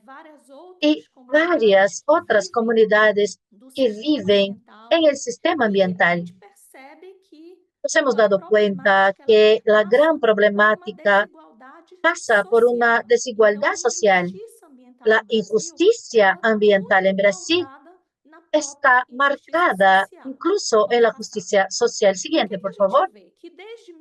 várias outras y comunidades varias que otras vivem comunidades do que sistema viven ambiental en el sistema e a ambiental. gente percebe que Nos hemos a dado cuenta problemática ela que la gran passa por uma problemática desigualdade pasa por una social. Então, desigualdad a social. injustiça ambiental La no Brasil, ela injusticia é ambiental en muito Brasil pautada na própria está injustiça marcada social. incluso en Pode la passar. justicia social. E o que Siguiente, que a por gente favor. vê? Que desde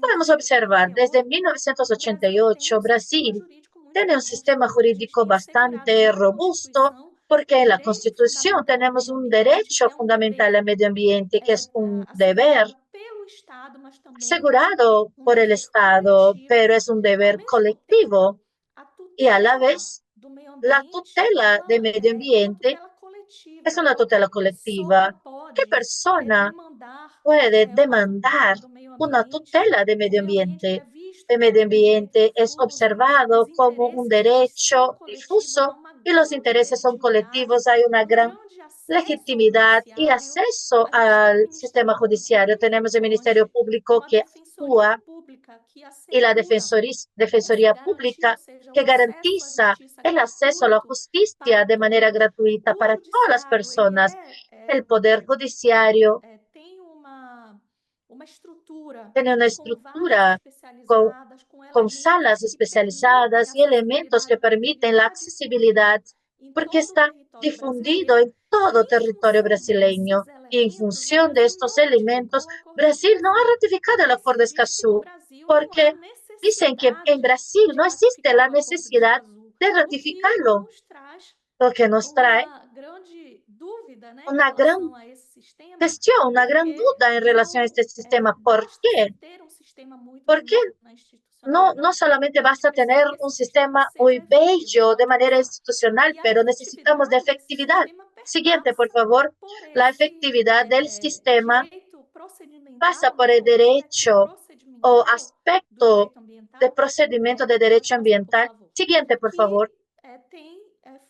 Podemos observar, desde 1988, o Brasil tem 1988, um sistema Brasil jurídico muito tiene un robusto, sistema porque a gente jurídico tem assegurado bastante na robusto, Constituição porque o en la direito Constitución fundamental ao tenemos meio un ambiente, que derecho é um fundamental dever al medio ambiente, que es un deber assegurado pelo Estado, mas também asegurado um por el dever Estado, coletivo. pero es un Ao deber mesmo colectivo tempo, a y a la tutela vez do meio la ambiente, tutela de medio é uma ambiente tutela es coletiva. una tutela Qualquer pessoa colectiva. ¿Qué pode persona demandar puede uma demandar tutela do meio una ambiente? tutela de O medio meio ambiente ele é ambiente? visto El medio como um direito ambiente es difuso, os observado como un interesses eles são derecho coletivos, há difuso uma y los grande intereses son legitimidade, colectivos. Hay una um gran grande acesso ao legitimidad y judiciário. acceso A gente tem um al Ministério sistema Público judiciario. muito Tenemos el Ministerio atuante, Público uma que defensoria actúa pública que y la assegura Defensoría essa garantia, ou Pública seja, o que acesso à garantiza justiça el acceso a la gratuito justicia para de manera todos. gratuita O para todas las judiciário, ele personas. El Poder Judiciario tem uma estrutura tiene una com varas estructura con, especializadas, com con elementos salas que permitem especializadas y elementos que acessibilidade, porque ele permiten la está difundido accesibilidad, em porque todo o está território difundido brasileiro, en todo e em territorio função desses brasileño. Y en elementos, o función de Brasil estos não elementos, ratificou o Acordo de Brasil no ha Escazú, ratificado el porque se Acuerdo de diz que no Escazú, Brasil não há porque dicen que en necessidade Brasil de no existe ratificar la o Acordo de necesidad Escazú, de o que ratificarlo, nos traz lo que nos trae uma grande dúvida, né, em una gran relação a esse sistema, cuestión, una gran porque duda en relación a não este sistema. ¿Por basta se qué? ter um sistema muito ¿Por qué bonito na no institucionalidade. solamente A gente basta precisa tener que un esse sistema sistema seja muy efetivo? bello de Pode manera passar. institucional, E a pero necesitamos de efetividade desse efectividad? sistema Siguiente, por perpassa favor. por La esse efectividad del sistema direito pasa procedimental, por né, el o aspecto derecho o procedimental do aspecto direito de ambiental. procedimiento de Pode derecho passar, por ambiental. favor. Siguiente, por favor. Que tem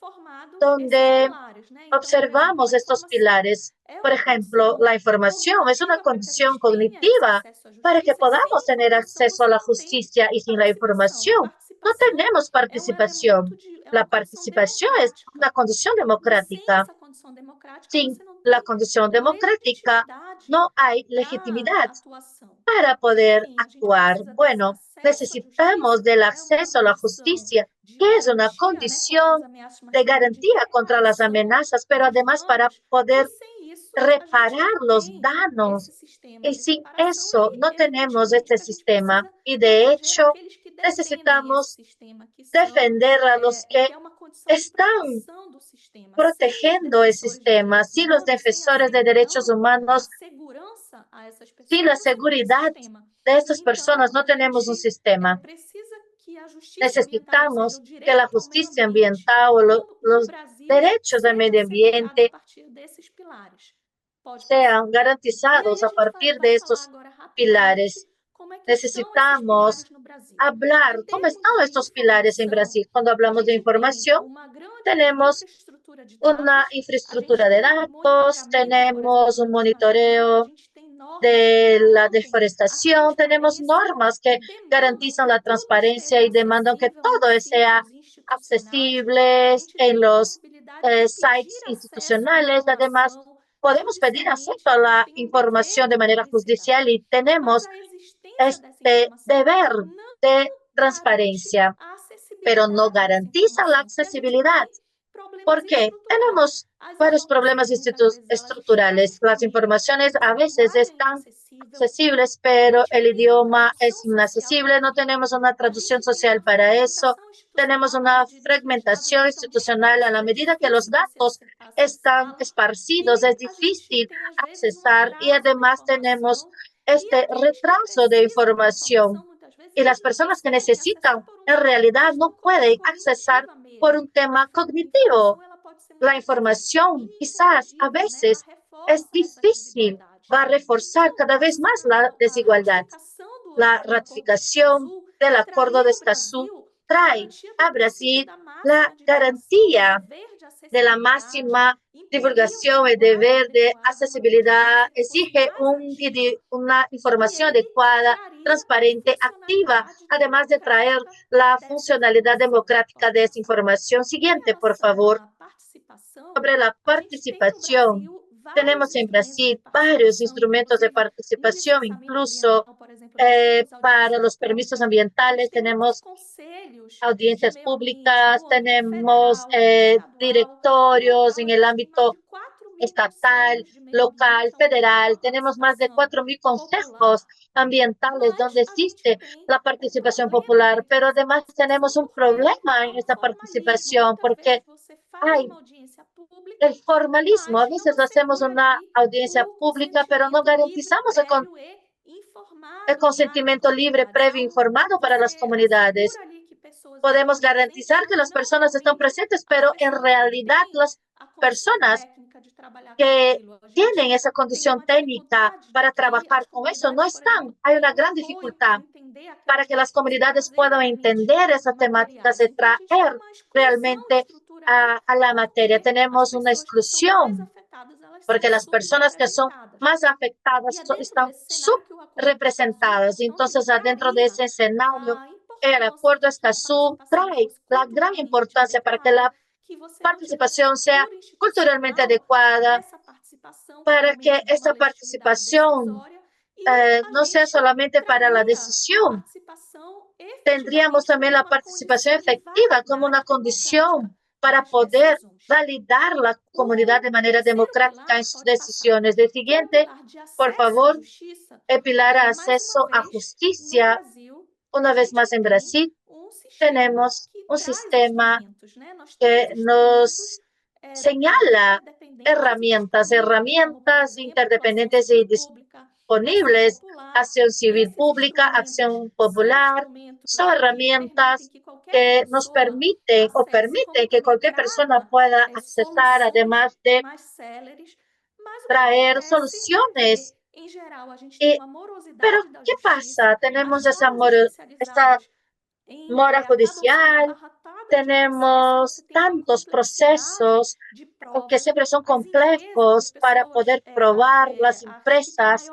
formado esses Donde pilares, né? Então, por exemplo, observamos a estos informação pilares. é Por uma ejemplo, condição la información es una cognitiva para que a condición gente tenha esse cognitiva acesso à para que justiça, e sem podamos tener informação acceso a você la não tem justicia y sin la participação. A información no participação tenemos é um elemento participación. é La uma condição participación es democrática. una condición E sem democrática. essa condição democrática, Sin você não la tem condición democrática legitimidade no hay para legitimidad atuação. para poder Enfim, a gente actuar. precisa desse Bueno, acesso à necesitamos justiça, que del é uma acceso a la condição justicia, de que es una garantia, né, contra as condición ameaças, mas de também de garantía contra las reparação amenazas, pero dos además para danos. E poder sem isso, a gente reparar não los tem danos. esse sistema Y de sin reparação eso e, no tenemos evidentemente, este que a gente sistema. precisa Y de proteger hecho, aqueles que defendem esse necesitamos sistema, que são defender a los que que é uma condição de están proteção do sistema. Sem os protegiendo el defensores de sistema. direitos Si los humanos, sem a defensores de derechos a humanos, segurança a essas sin pessoas, la você não tem seguridad sistema. de estas personas, Então, no a tenemos un gente sistema. precisa que a justiça ambiental, ou seja, o Necesitamos que la direito ao meio justicia ambiente ambiental o no los Brasil derechos del seja medio assegurado a ambiente partir desses pilares. sean garantizados a partir de estos pilares. Necesitamos hablar cómo están estos pilares en Brasil. Cuando hablamos de información, tenemos una infraestructura de datos, tenemos un monitoreo de la deforestación, tenemos normas que garantizan la transparencia y demandan que todo sea accesible en los sites institucionales. Además, podemos pedir acceso a la información de manera judicial y tenemos este deber de transparencia, pero no garantiza la accesibilidad. ¿Por qué? Tenemos varios problemas estructurales. Las informaciones a veces están accesibles, pero el idioma es inaccesible. No tenemos una traducción social para eso. Tenemos una fragmentación institucional. A la medida que los datos están esparcidos, es difícil accesar y además tenemos este retraso de información. Y las personas que necesitan, en realidad, no pueden accesar por un tema cognitivo. La información, quizás, a veces, es difícil, va a reforzar cada vez más la desigualdad. La ratificación del Acuerdo de Escazú trae a Brasil la garantía de la máxima divulgación y deber de accesibilidad, exige una información adecuada, transparente, activa, además de traer la funcionalidad democrática de esta información. Siguiente, por favor. Sobre la participación, tenemos en Brasil varios instrumentos de participación, incluso para los permisos ambientales, tenemos audiencias públicas, tenemos directorios en el ámbito estatal, local, federal. Tenemos más de 4.000 consejos ambientales donde existe la participación popular, pero además tenemos un problema en esta participación porque hay el formalismo. A veces hacemos una audiencia pública, pero no garantizamos el consentimiento libre, previo, informado para las comunidades. Podemos garantizar que las personas están presentes, pero en realidad las personas que tienen esa condición técnica para trabajar con eso no están. Hay una gran dificultad para que las comunidades puedan entender esas temáticas y traer realmente a la materia. Tenemos una exclusión porque las personas que son más afectadas están subrepresentadas. Entonces, adentro de ese escenario, el Acuerdo de Escazú trae la gran importancia para que la participación sea culturalmente adecuada, para que esta participación no sea solamente para la decisión. Tendríamos también la participación efectiva como una condición para poder validar la comunidad de manera democrática en sus decisiones. El siguiente, por favor, el pilar de acceso a justicia. Una vez más en Brasil, tenemos un sistema que nos señala herramientas interdependentes y disponibles, acción civil pública, acción popular, son herramientas que nos permiten que cualquier persona pueda accesar, además de traer soluciones. Pero, ¿qué pasa? Tenemos esta mora judicial, tenemos tantos procesos que siempre son complejos para poder probar. Las empresas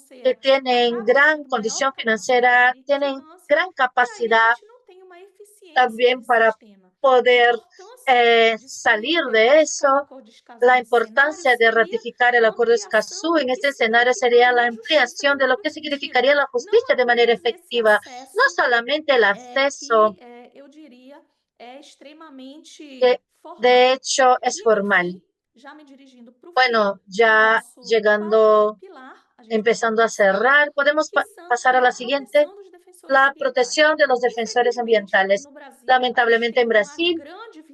que tienen gran condición financiera, tienen gran capacidad también para poder salir de eso. La importancia de ratificar el Acuerdo de Escazú en este escenario sería la ampliación de lo que significaría la justicia de manera efectiva, no solamente el acceso, que de hecho es formal. Bueno, ya empezando a cerrar, podemos pasar a la siguiente. La protección de los defensores ambientales. Lamentablemente en Brasil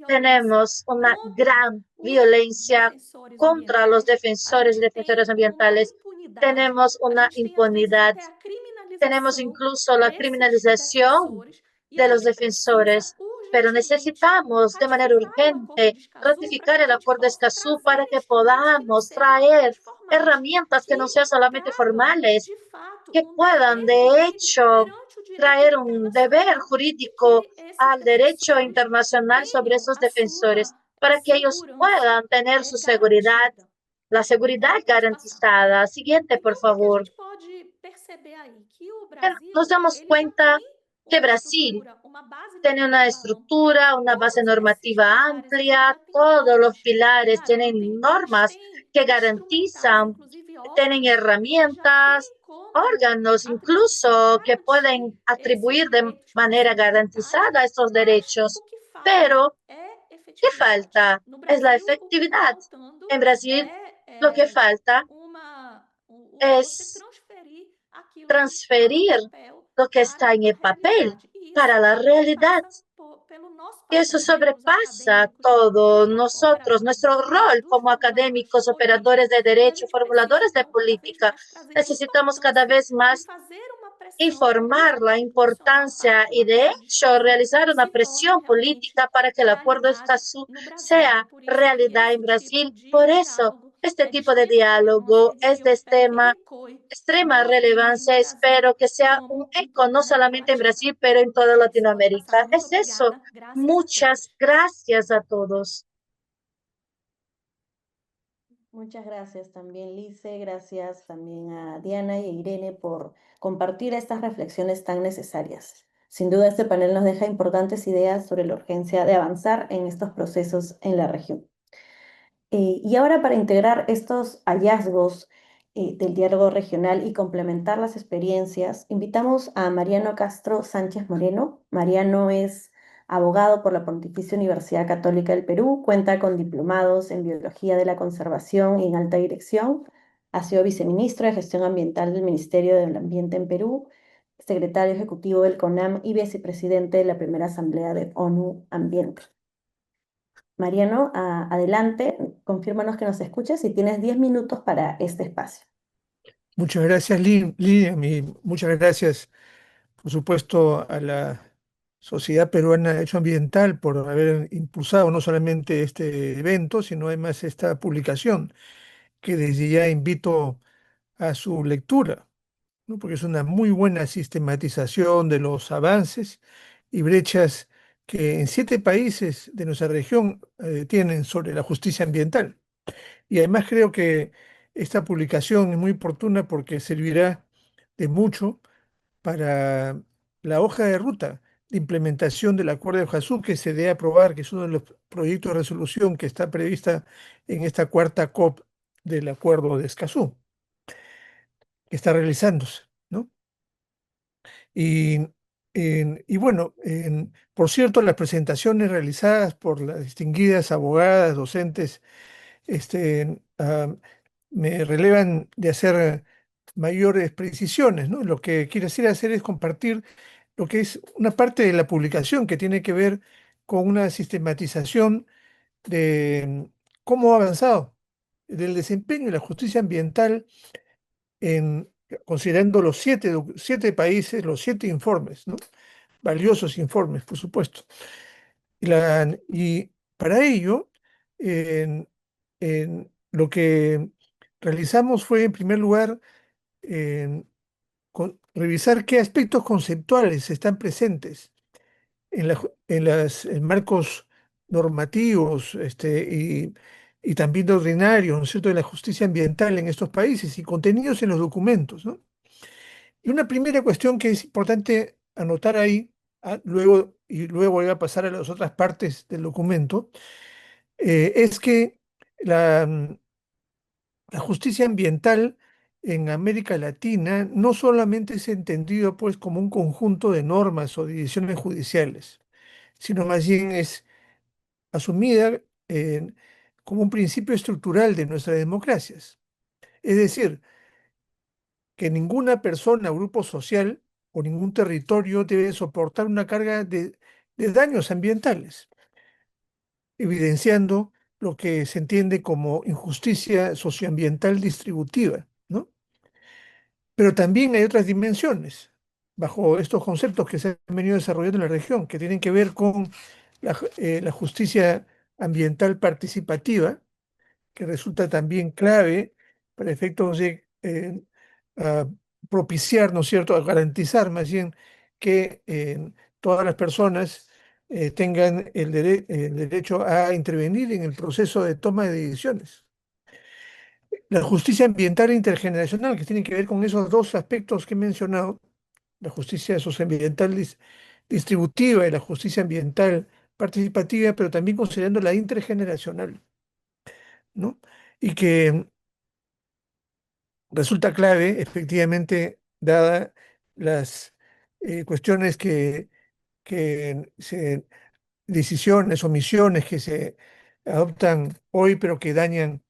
tenemos una gran violencia contra los defensores y defensoras ambientales. Tenemos una impunidad. Tenemos incluso la criminalización de los defensores. pero necesitamos de manera urgente ratificar el Acuerdo de Escazú para que podamos traer herramientas que no sean solamente formales, que puedan, de hecho, traer un deber jurídico al derecho internacional sobre esos defensores, para que ellos puedan tener su seguridad, la seguridad garantizada. Siguiente, por favor. Nos damos cuenta que Brasil tiene una estructura, una base normativa amplia, todos los pilares tienen normas que garantizan, tienen herramientas, órganos incluso que pueden atribuir de manera garantizada estos derechos. Pero, ¿qué falta? Es la efectividad. En Brasil, lo que falta es transferir lo que está en el papel para la realidad. Y eso sobrepasa todo nosotros, nuestro rol como académicos, operadores de derecho, formuladores de política. Necesitamos cada vez más informar la importancia y, de hecho, realizar una presión política para que el acuerdo de Escazú sea realidad en Brasil. Por eso, este tipo de diálogo es de extrema relevancia. Espero que sea un eco no solamente en Brasil, pero en toda Latinoamérica. Es eso. Muchas gracias a todos. Muchas gracias también, Lice. Gracias también a Diana y a Irene por compartir estas reflexiones tan necesarias. Sin duda, este panel nos deja importantes ideas sobre la urgencia de avanzar en estos procesos en la región. Y ahora, para integrar estos hallazgos del diálogo regional y complementar las experiencias, invitamos a Mariano Castro Sánchez Moreno. Mariano es abogado por la Pontificia Universidad Católica del Perú, cuenta con diplomados en Biología de la Conservación y en Alta Dirección, ha sido viceministro de Gestión Ambiental del Ministerio del Ambiente en Perú, secretario ejecutivo del CONAM y vicepresidente de la Primera Asamblea de ONU Ambiente. Mariano, adelante, confírmanos que nos escuchas y tienes 10 minutos para este espacio. Muchas gracias, Lilian, y muchas gracias, por supuesto, a la Sociedad Peruana de Derecho Ambiental por haber impulsado no solamente este evento, sino además esta publicación, que desde ya invito a su lectura, ¿no? Porque es una muy buena sistematización de los avances y brechas que en 7 países de nuestra región tienen sobre la justicia ambiental. Y además creo que esta publicación es muy oportuna porque servirá de mucho para la hoja de ruta de implementación del Acuerdo de Escazú que se debe aprobar, que es uno de los proyectos de resolución que está prevista en esta cuarta COP del Acuerdo de Escazú, que está realizándose, ¿no? Y, y bueno, por cierto, las presentaciones realizadas por las distinguidas abogadas, docentes, me relevan de hacer mayores precisiones, ¿no? Lo que quiero hacer es compartir lo que es una parte de la publicación que tiene que ver con una sistematización de cómo ha avanzado del desempeño de la justicia ambiental en, considerando los 7 países, los 7 informes, ¿no? Valiosos informes, por supuesto. Y para ello, lo que realizamos fue, en primer lugar, revisar qué aspectos conceptuales están presentes en marcos normativos y también ordinarios, ¿no es cierto?, de la justicia ambiental en estos países y contenidos en los documentos, ¿no? Y una primera cuestión que es importante anotar ahí, luego voy a pasar a las otras partes del documento, es que la justicia ambiental en América Latina no solamente es entendido pues como un conjunto de normas o decisiones judiciales, sino más bien es asumida como un principio estructural de nuestras democracias. Es decir, que ninguna persona, grupo social o ningún territorio debe soportar una carga de daños ambientales, evidenciando lo que se entiende como injusticia socioambiental distributiva, ¿no? Pero también hay otras dimensiones. bajo estos conceptos que se han venido desarrollando en la región, que tienen que ver con la justicia ambiental participativa, que resulta también clave para efectos de a propiciar, ¿no es cierto?, a garantizar más bien que todas las personas tengan el derecho a intervenir en el proceso de toma de decisiones. La justicia ambiental intergeneracional, que tiene que ver con esos dos aspectos que he mencionado, la justicia socioambiental distributiva y la justicia ambiental participativa, pero también considerando la intergeneracional, ¿no? Y que resulta clave, efectivamente, dada las cuestiones decisiones o misiones que se adoptan hoy, pero que dañan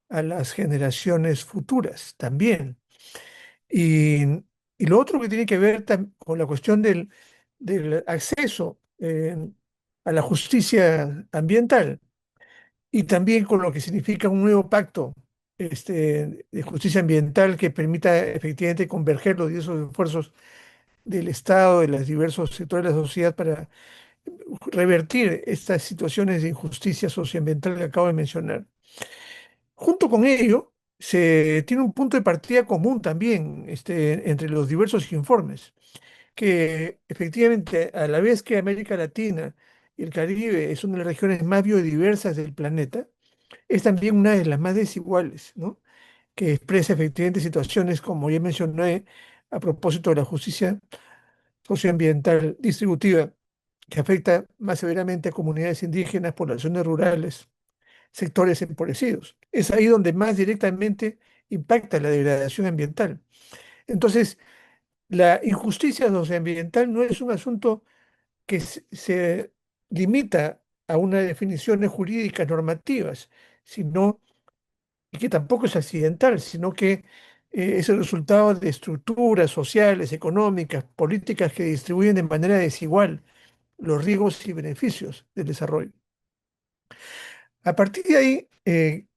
a las generaciones futuras también. Y, y lo otro que tiene que ver con la cuestión del acceso a la justicia ambiental y también con lo que significa un nuevo pacto de justicia ambiental que permita efectivamente converger los diversos esfuerzos del Estado, de los diversos sectores de la sociedad para revertir estas situaciones de injusticia socioambiental que acabo de mencionar. Junto con ello, se tiene un punto de partida común también entre los diversos informes, que efectivamente, a la vez que América Latina y el Caribe es una de las regiones más biodiversas del planeta, es también una de las más desiguales, ¿no? Que expresa efectivamente situaciones, como ya mencioné, a propósito de la justicia socioambiental distributiva, que afecta más severamente a comunidades indígenas, poblaciones rurales, sectores empobrecidos. Es ahí donde más directamente impacta la degradación ambiental. Entonces, la injusticia socioambiental no es un asunto que se limita a unas definiciones jurídicas normativas, sino y que tampoco es accidental, sino que es el resultado de estructuras sociales, económicas, políticas que distribuyen de manera desigual los riesgos y beneficios del desarrollo. A partir de ahí,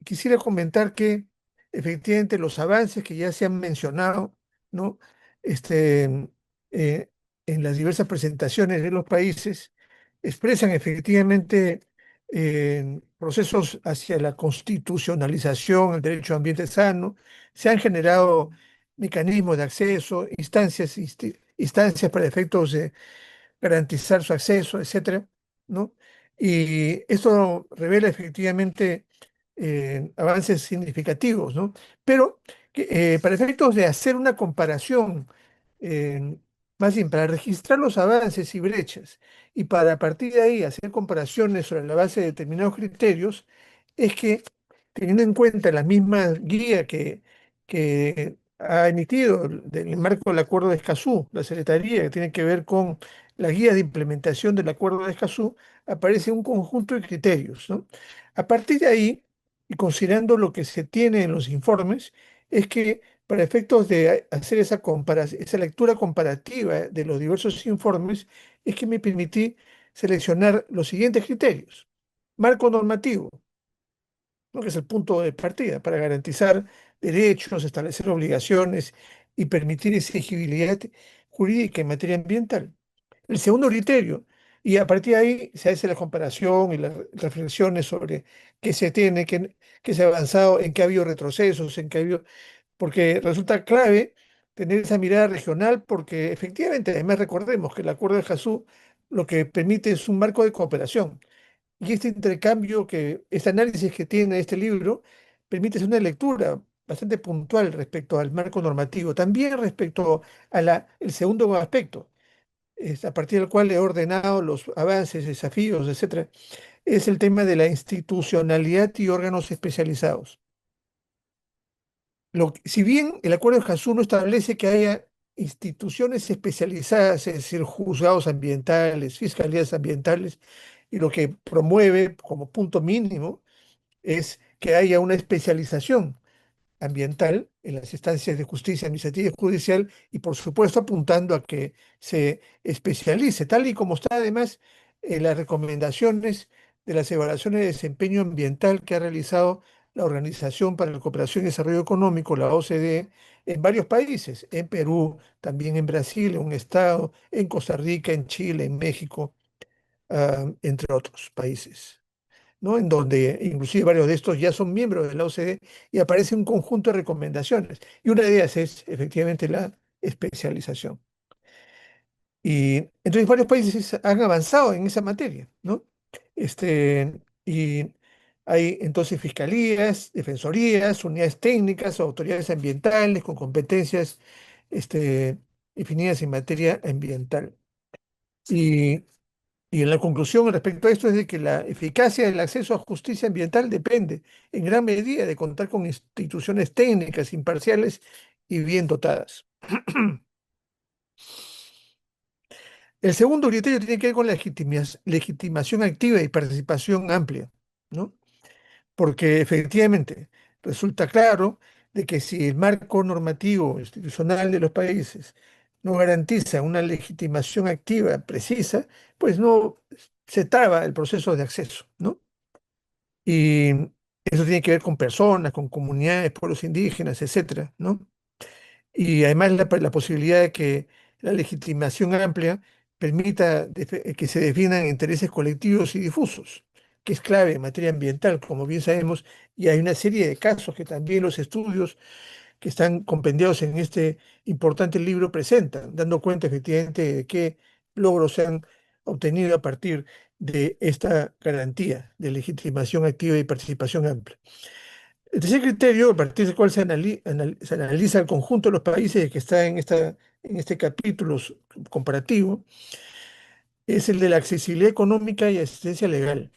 quisiera comentar que efectivamente los avances que ya se han mencionado, ¿no? Este, eh, en las diversas presentaciones de los países expresan efectivamente procesos hacia la constitucionalización, el derecho a ambiente sano, se han generado mecanismos de acceso, instancias para efectos de garantizar su acceso, etcétera, ¿no? Y esto revela efectivamente avances significativos, ¿no? Pero para efectos de hacer una comparación, eh, más bien para registrar los avances y brechas y para a partir de ahí hacer comparaciones sobre la base de determinados criterios, es que teniendo en cuenta la misma guía que ha emitido del marco del Acuerdo de Escazú, la Secretaría, que tiene que ver con la guía de implementación del Acuerdo de Escazú, aparece un conjunto de criterios, ¿no? A partir de ahí, y considerando lo que se tiene en los informes, es que para efectos de hacer esa lectura comparativa de los diversos informes, es que me permití seleccionar los siguientes criterios. Marco normativo, ¿no? Que es el punto de partida para garantizar derechos, establecer obligaciones y permitir exigibilidad jurídica en materia ambiental. El segundo criterio, y a partir de ahí se hace la comparación y las reflexiones sobre qué se tiene, qué se ha avanzado, en qué ha habido retrocesos, en qué ha habido, porque resulta clave tener esa mirada regional, porque efectivamente, además recordemos que el Acuerdo de Escazú lo que permite es un marco de cooperación. Y este intercambio, este análisis que tiene este libro, permite hacer una lectura bastante puntual respecto al marco normativo, también respecto a el segundo aspecto, a partir del cual he ordenado los avances, desafíos, etcétera, es el tema de la institucionalidad y órganos especializados. Si bien el Acuerdo de Escazú no establece que haya instituciones especializadas, es decir, juzgados ambientales, fiscalías ambientales, y lo que promueve como punto mínimo es que haya una especialización ambiental en las instancias de justicia administrativa y judicial y por supuesto apuntando a que se especialice, tal y como está además en las recomendaciones de las evaluaciones de desempeño ambiental que ha realizado la Organización para la Cooperación y Desarrollo Económico, la OCDE, en varios países, en Perú, también en Brasil, en un estado, en Costa Rica, en Chile, en México, entre otros países, ¿no? En donde inclusive varios de estos ya son miembros de la OCDE y aparece un conjunto de recomendaciones. Y una de ellas es efectivamente la especialización. Y entonces varios países han avanzado en esa materia, ¿no? Y hay entonces fiscalías, defensorías, unidades técnicas, autoridades ambientales con competencias definidas en materia ambiental. Y, y en la conclusión respecto a esto es de que la eficacia del acceso a justicia ambiental depende en gran medida de contar con instituciones técnicas, imparciales y bien dotadas. El segundo criterio tiene que ver con la legitimación activa y participación amplia, ¿no? Porque efectivamente resulta claro de que si el marco normativo institucional de los países no garantiza una legitimación activa precisa, pues no se traba el proceso de acceso, ¿no? Y eso tiene que ver con personas, con comunidades, pueblos indígenas, etcétera, ¿no? Y además la posibilidad de que la legitimación amplia permita que se definan intereses colectivos y difusos, que es clave en materia ambiental, como bien sabemos, y hay una serie de casos que también los estudios que están compendiados en este importante libro presentan, dando cuenta efectivamente de qué logros se han obtenido a partir de esta garantía de legitimación activa y participación amplia. El tercer criterio, a partir del cual se analiza el conjunto de los países que está en este capítulo comparativo, es el de la accesibilidad económica y asistencia legal.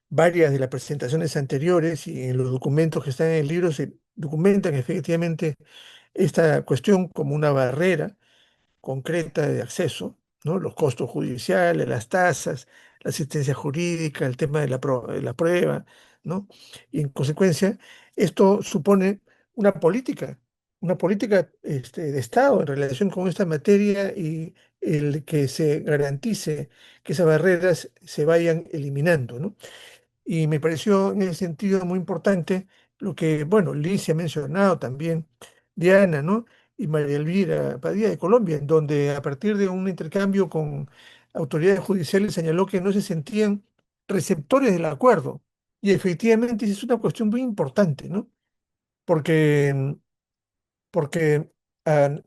Varias de las presentaciones anteriores y en los documentos que están en el libro se documentan efectivamente esta cuestión como una barrera concreta de acceso, ¿no? Los costos judiciales, las tasas, la asistencia jurídica, el tema de la prueba, ¿no? Y en consecuencia, esto supone una política de Estado en relación con esta materia y el que se garantice que esas barreras se vayan eliminando, ¿no? Y me pareció en ese sentido muy importante lo que, bueno, Liz ha mencionado también, Diana, ¿no? Y María Elvira Padilla de Colombia, en donde a partir de un intercambio con autoridades judiciales señaló que no se sentían receptores del acuerdo. Y efectivamente esa es una cuestión muy importante, ¿no? Porque, porque ah,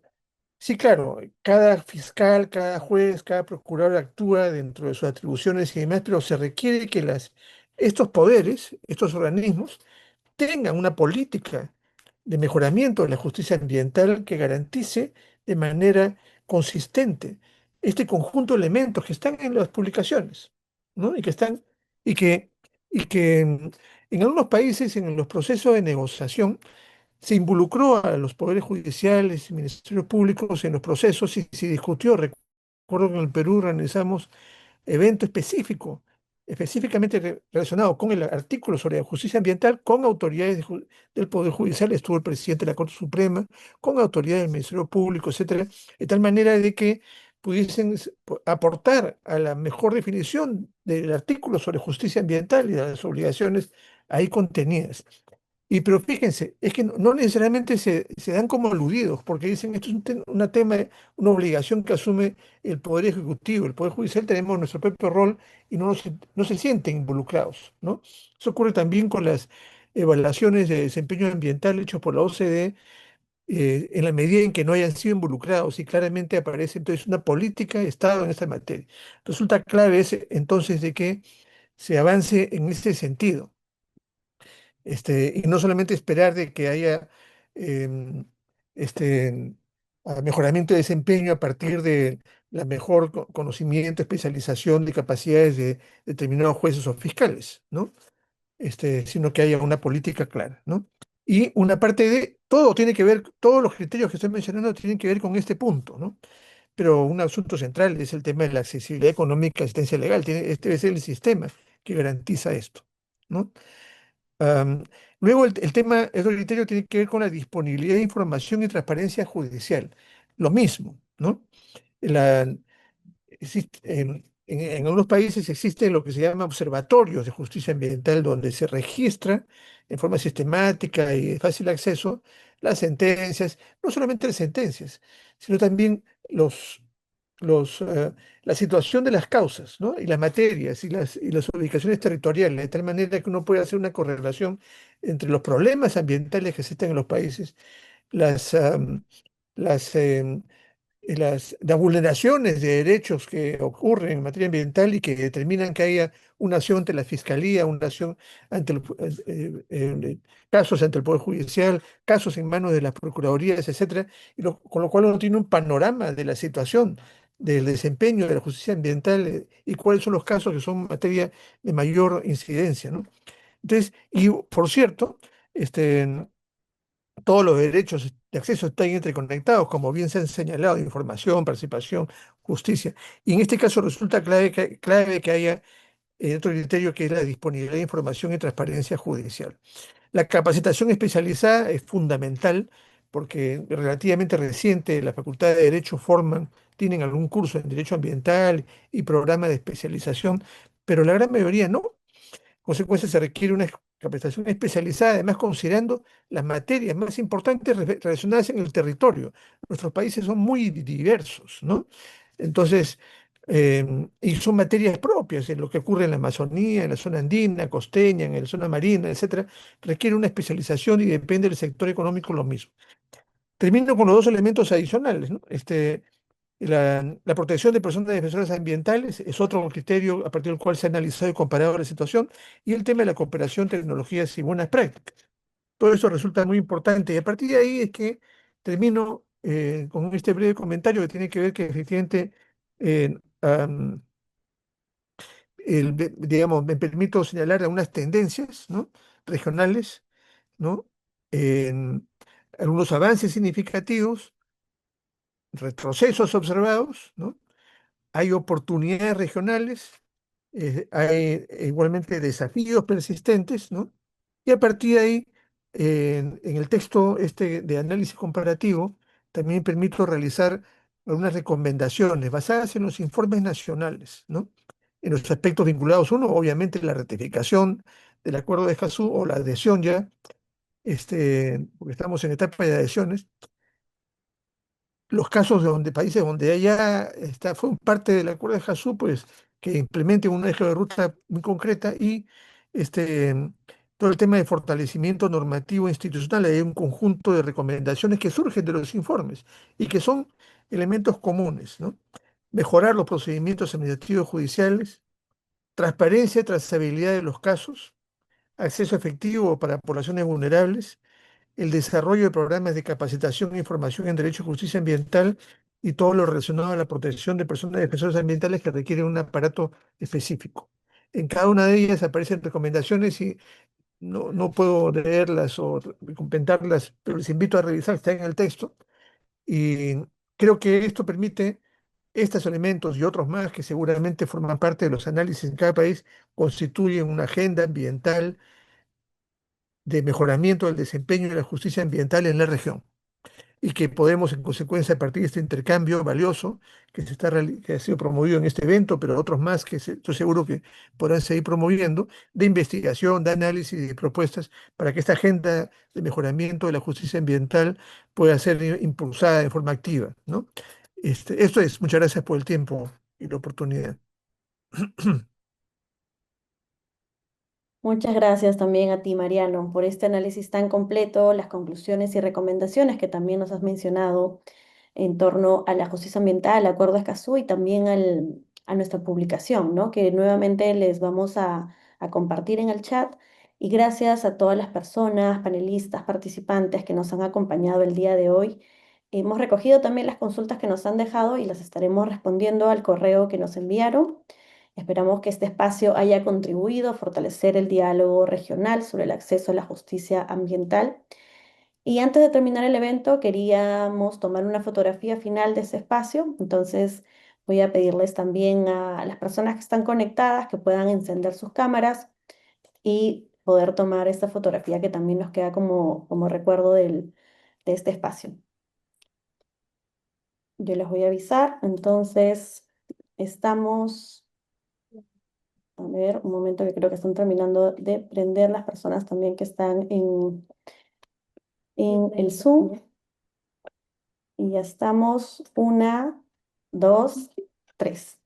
sí, claro, cada fiscal, cada juez, cada procurador actúa dentro de sus atribuciones y demás, pero se requiere que estos poderes, estos organismos, tengan una política de mejoramiento de la justicia ambiental que garantice de manera consistente este conjunto de elementos que están en las publicaciones, ¿no? Y que, y que en algunos países, en los procesos de negociación, se involucró a los poderes judiciales y ministerios públicos en los procesos y se discutió. Recuerdo que en el Perú organizamos evento específico, específicamente relacionado con el artículo sobre la justicia ambiental, con autoridades del Poder Judicial, estuvo el presidente de la Corte Suprema, con autoridades del Ministerio Público, etcétera, de tal manera de que pudiesen aportar a la mejor definición del artículo sobre justicia ambiental y de las obligaciones ahí contenidas. Y pero fíjense, es que no necesariamente se dan como aludidos, porque dicen esto es una tema, una obligación que asume el Poder Ejecutivo. El Poder Judicial tenemos nuestro propio rol y no se sienten involucrados, ¿no? Eso ocurre también con las evaluaciones de desempeño ambiental hechas por la OCDE, en la medida en que no hayan sido involucrados y claramente aparece entonces una política de Estado en esta materia. Resulta clave entonces de que se avance en este sentido. Y no solamente esperar de que haya em, este, mejoramiento de desempeño a partir de la mejor conocimiento, especialización de capacidades de determinados jueces o fiscales, ¿no? Sino que haya una política clara, ¿no? Y una parte de todo tiene que ver, todos los criterios que estoy mencionando tienen que ver con este punto, ¿no? Pero un asunto central es el tema de la accesibilidad económica y asistencia legal. Este debe ser el sistema que garantiza esto, ¿no? Am, Luego, el otro criterio tiene que ver con la disponibilidad de información y transparencia judicial. Lo mismo, ¿no? La, en algunos países existen lo que se llama observatorios de justicia ambiental, donde se registra en forma sistemática y de fácil acceso las sentencias, no solamente las sentencias, sino también los, los, eh, la situación de las causas, ¿no? Y las materias y las ubicaciones territoriales, de tal manera que uno puede hacer una correlación entre los problemas ambientales que existen en los países, las, am, las, las vulneraciones de derechos que ocurren en materia ambiental y que determinan que haya una acción ante la Fiscalía, una acción ante casos ante el Poder Judicial, casos en manos de las Procuradurías, etcétera, con lo cual uno tiene un panorama de la situación del desempeño de la justicia ambiental y cuáles son los casos que son materia de mayor incidencia, ¿no? Entonces, y por cierto, este, todos los derechos de acceso están interconectados, como bien se han señalado, información, participación, justicia. Y en este caso resulta clave que haya otro criterio que es la disponibilidad de información y transparencia judicial. La capacitación especializada es fundamental porque relativamente reciente la Facultad de Derecho tienen algún curso en Derecho Ambiental y programa de especialización, pero la gran mayoría no consecuencia, se requiere una capacitación especializada, además considerando las materias más importantes relacionadas en el territorio. Nuestros países son muy diversos, ¿no? Entonces, y son materias propias, en lo que ocurre en la Amazonía, en la zona andina, costeña, en la zona marina, etcétera, requiere una especialización y depende del sector económico lo mismo. Termino con los dos elementos adicionales, ¿no? La protección de personas defensoras ambientales es otro criterio a partir del cual se ha analizado y comparado la situación, y el tema de la cooperación, tecnologías y buenas prácticas. Todo eso resulta muy importante y a partir de ahí es que termino con este breve comentario que tiene que ver que efectivamente, eh, am, digamos, me permito señalar algunas tendencias, ¿no? Regionales, ¿no? En algunos avances significativos, retrocesos observados, ¿no? Hay oportunidades regionales, hay igualmente desafíos persistentes, ¿no? Y a partir de ahí, en el texto este de análisis comparativo, también permito realizar algunas recomendaciones basadas en los informes nacionales, ¿no? En los aspectos vinculados, uno, obviamente, la ratificación del Acuerdo de Escazú o la adhesión ya, porque estamos en etapa de adhesiones, los casos países donde ya fue parte del acuerdo de Escazú, pues que implementen un eje de ruta muy concreta y este, todo el tema de fortalecimiento normativo e institucional. Hay un conjunto de recomendaciones que surgen de los informes y que son elementos comunes, ¿no? Mejorar los procedimientos administrativos judiciales, transparencia y trazabilidad de los casos, acceso efectivo para poblaciones vulnerables, el desarrollo de programas de capacitación e información en derecho y justicia ambiental y todo lo relacionado a la protección de personas defensoras ambientales que requieren un aparato específico. En cada una de ellas aparecen recomendaciones y no puedo leerlas o comentarlas, pero les invito a revisar, está en el texto. Y creo que esto permite estos elementos y otros más que seguramente forman parte de los análisis en cada país, constituyen una agenda ambiental de mejoramiento del desempeño de la justicia ambiental en la región y que podemos, en consecuencia, a partir de este intercambio valioso que ha sido promovido en este evento, pero otros más que estoy seguro que podrán seguir promoviendo, de investigación, de análisis y de propuestas para que esta agenda de mejoramiento de la justicia ambiental pueda ser impulsada de forma activa, ¿no? Esto es, muchas gracias por el tiempo y la oportunidad. Muchas gracias también a ti, Mariano, por este análisis tan completo, las conclusiones y recomendaciones que también nos has mencionado en torno a la justicia ambiental, al Acuerdo de Escazú y también a nuestra publicación, ¿no? Que nuevamente les vamos a compartir en el chat. Y gracias a todas las personas, panelistas, participantes que nos han acompañado el día de hoy. Hemos recogido también las consultas que nos han dejado y las estaremos respondiendo al correo que nos enviaron. Esperamos que este espacio haya contribuido a fortalecer el diálogo regional sobre el acceso a la justicia ambiental. Y antes de terminar el evento, queríamos tomar una fotografía final de ese espacio. Entonces, voy a pedirles también a las personas que están conectadas que puedan encender sus cámaras y poder tomar esta fotografía que también nos queda como recuerdo de este espacio. Yo les voy a avisar. Entonces, estamos A ver, un momento que creo que están terminando de prender las personas también que están en el Zoom. Y ya estamos. Una, dos, tres.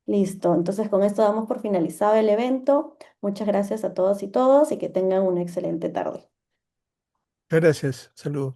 Listo. Entonces con esto damos por finalizado el evento. Muchas gracias a todos y que tengan una excelente tarde. Gracias, saludos.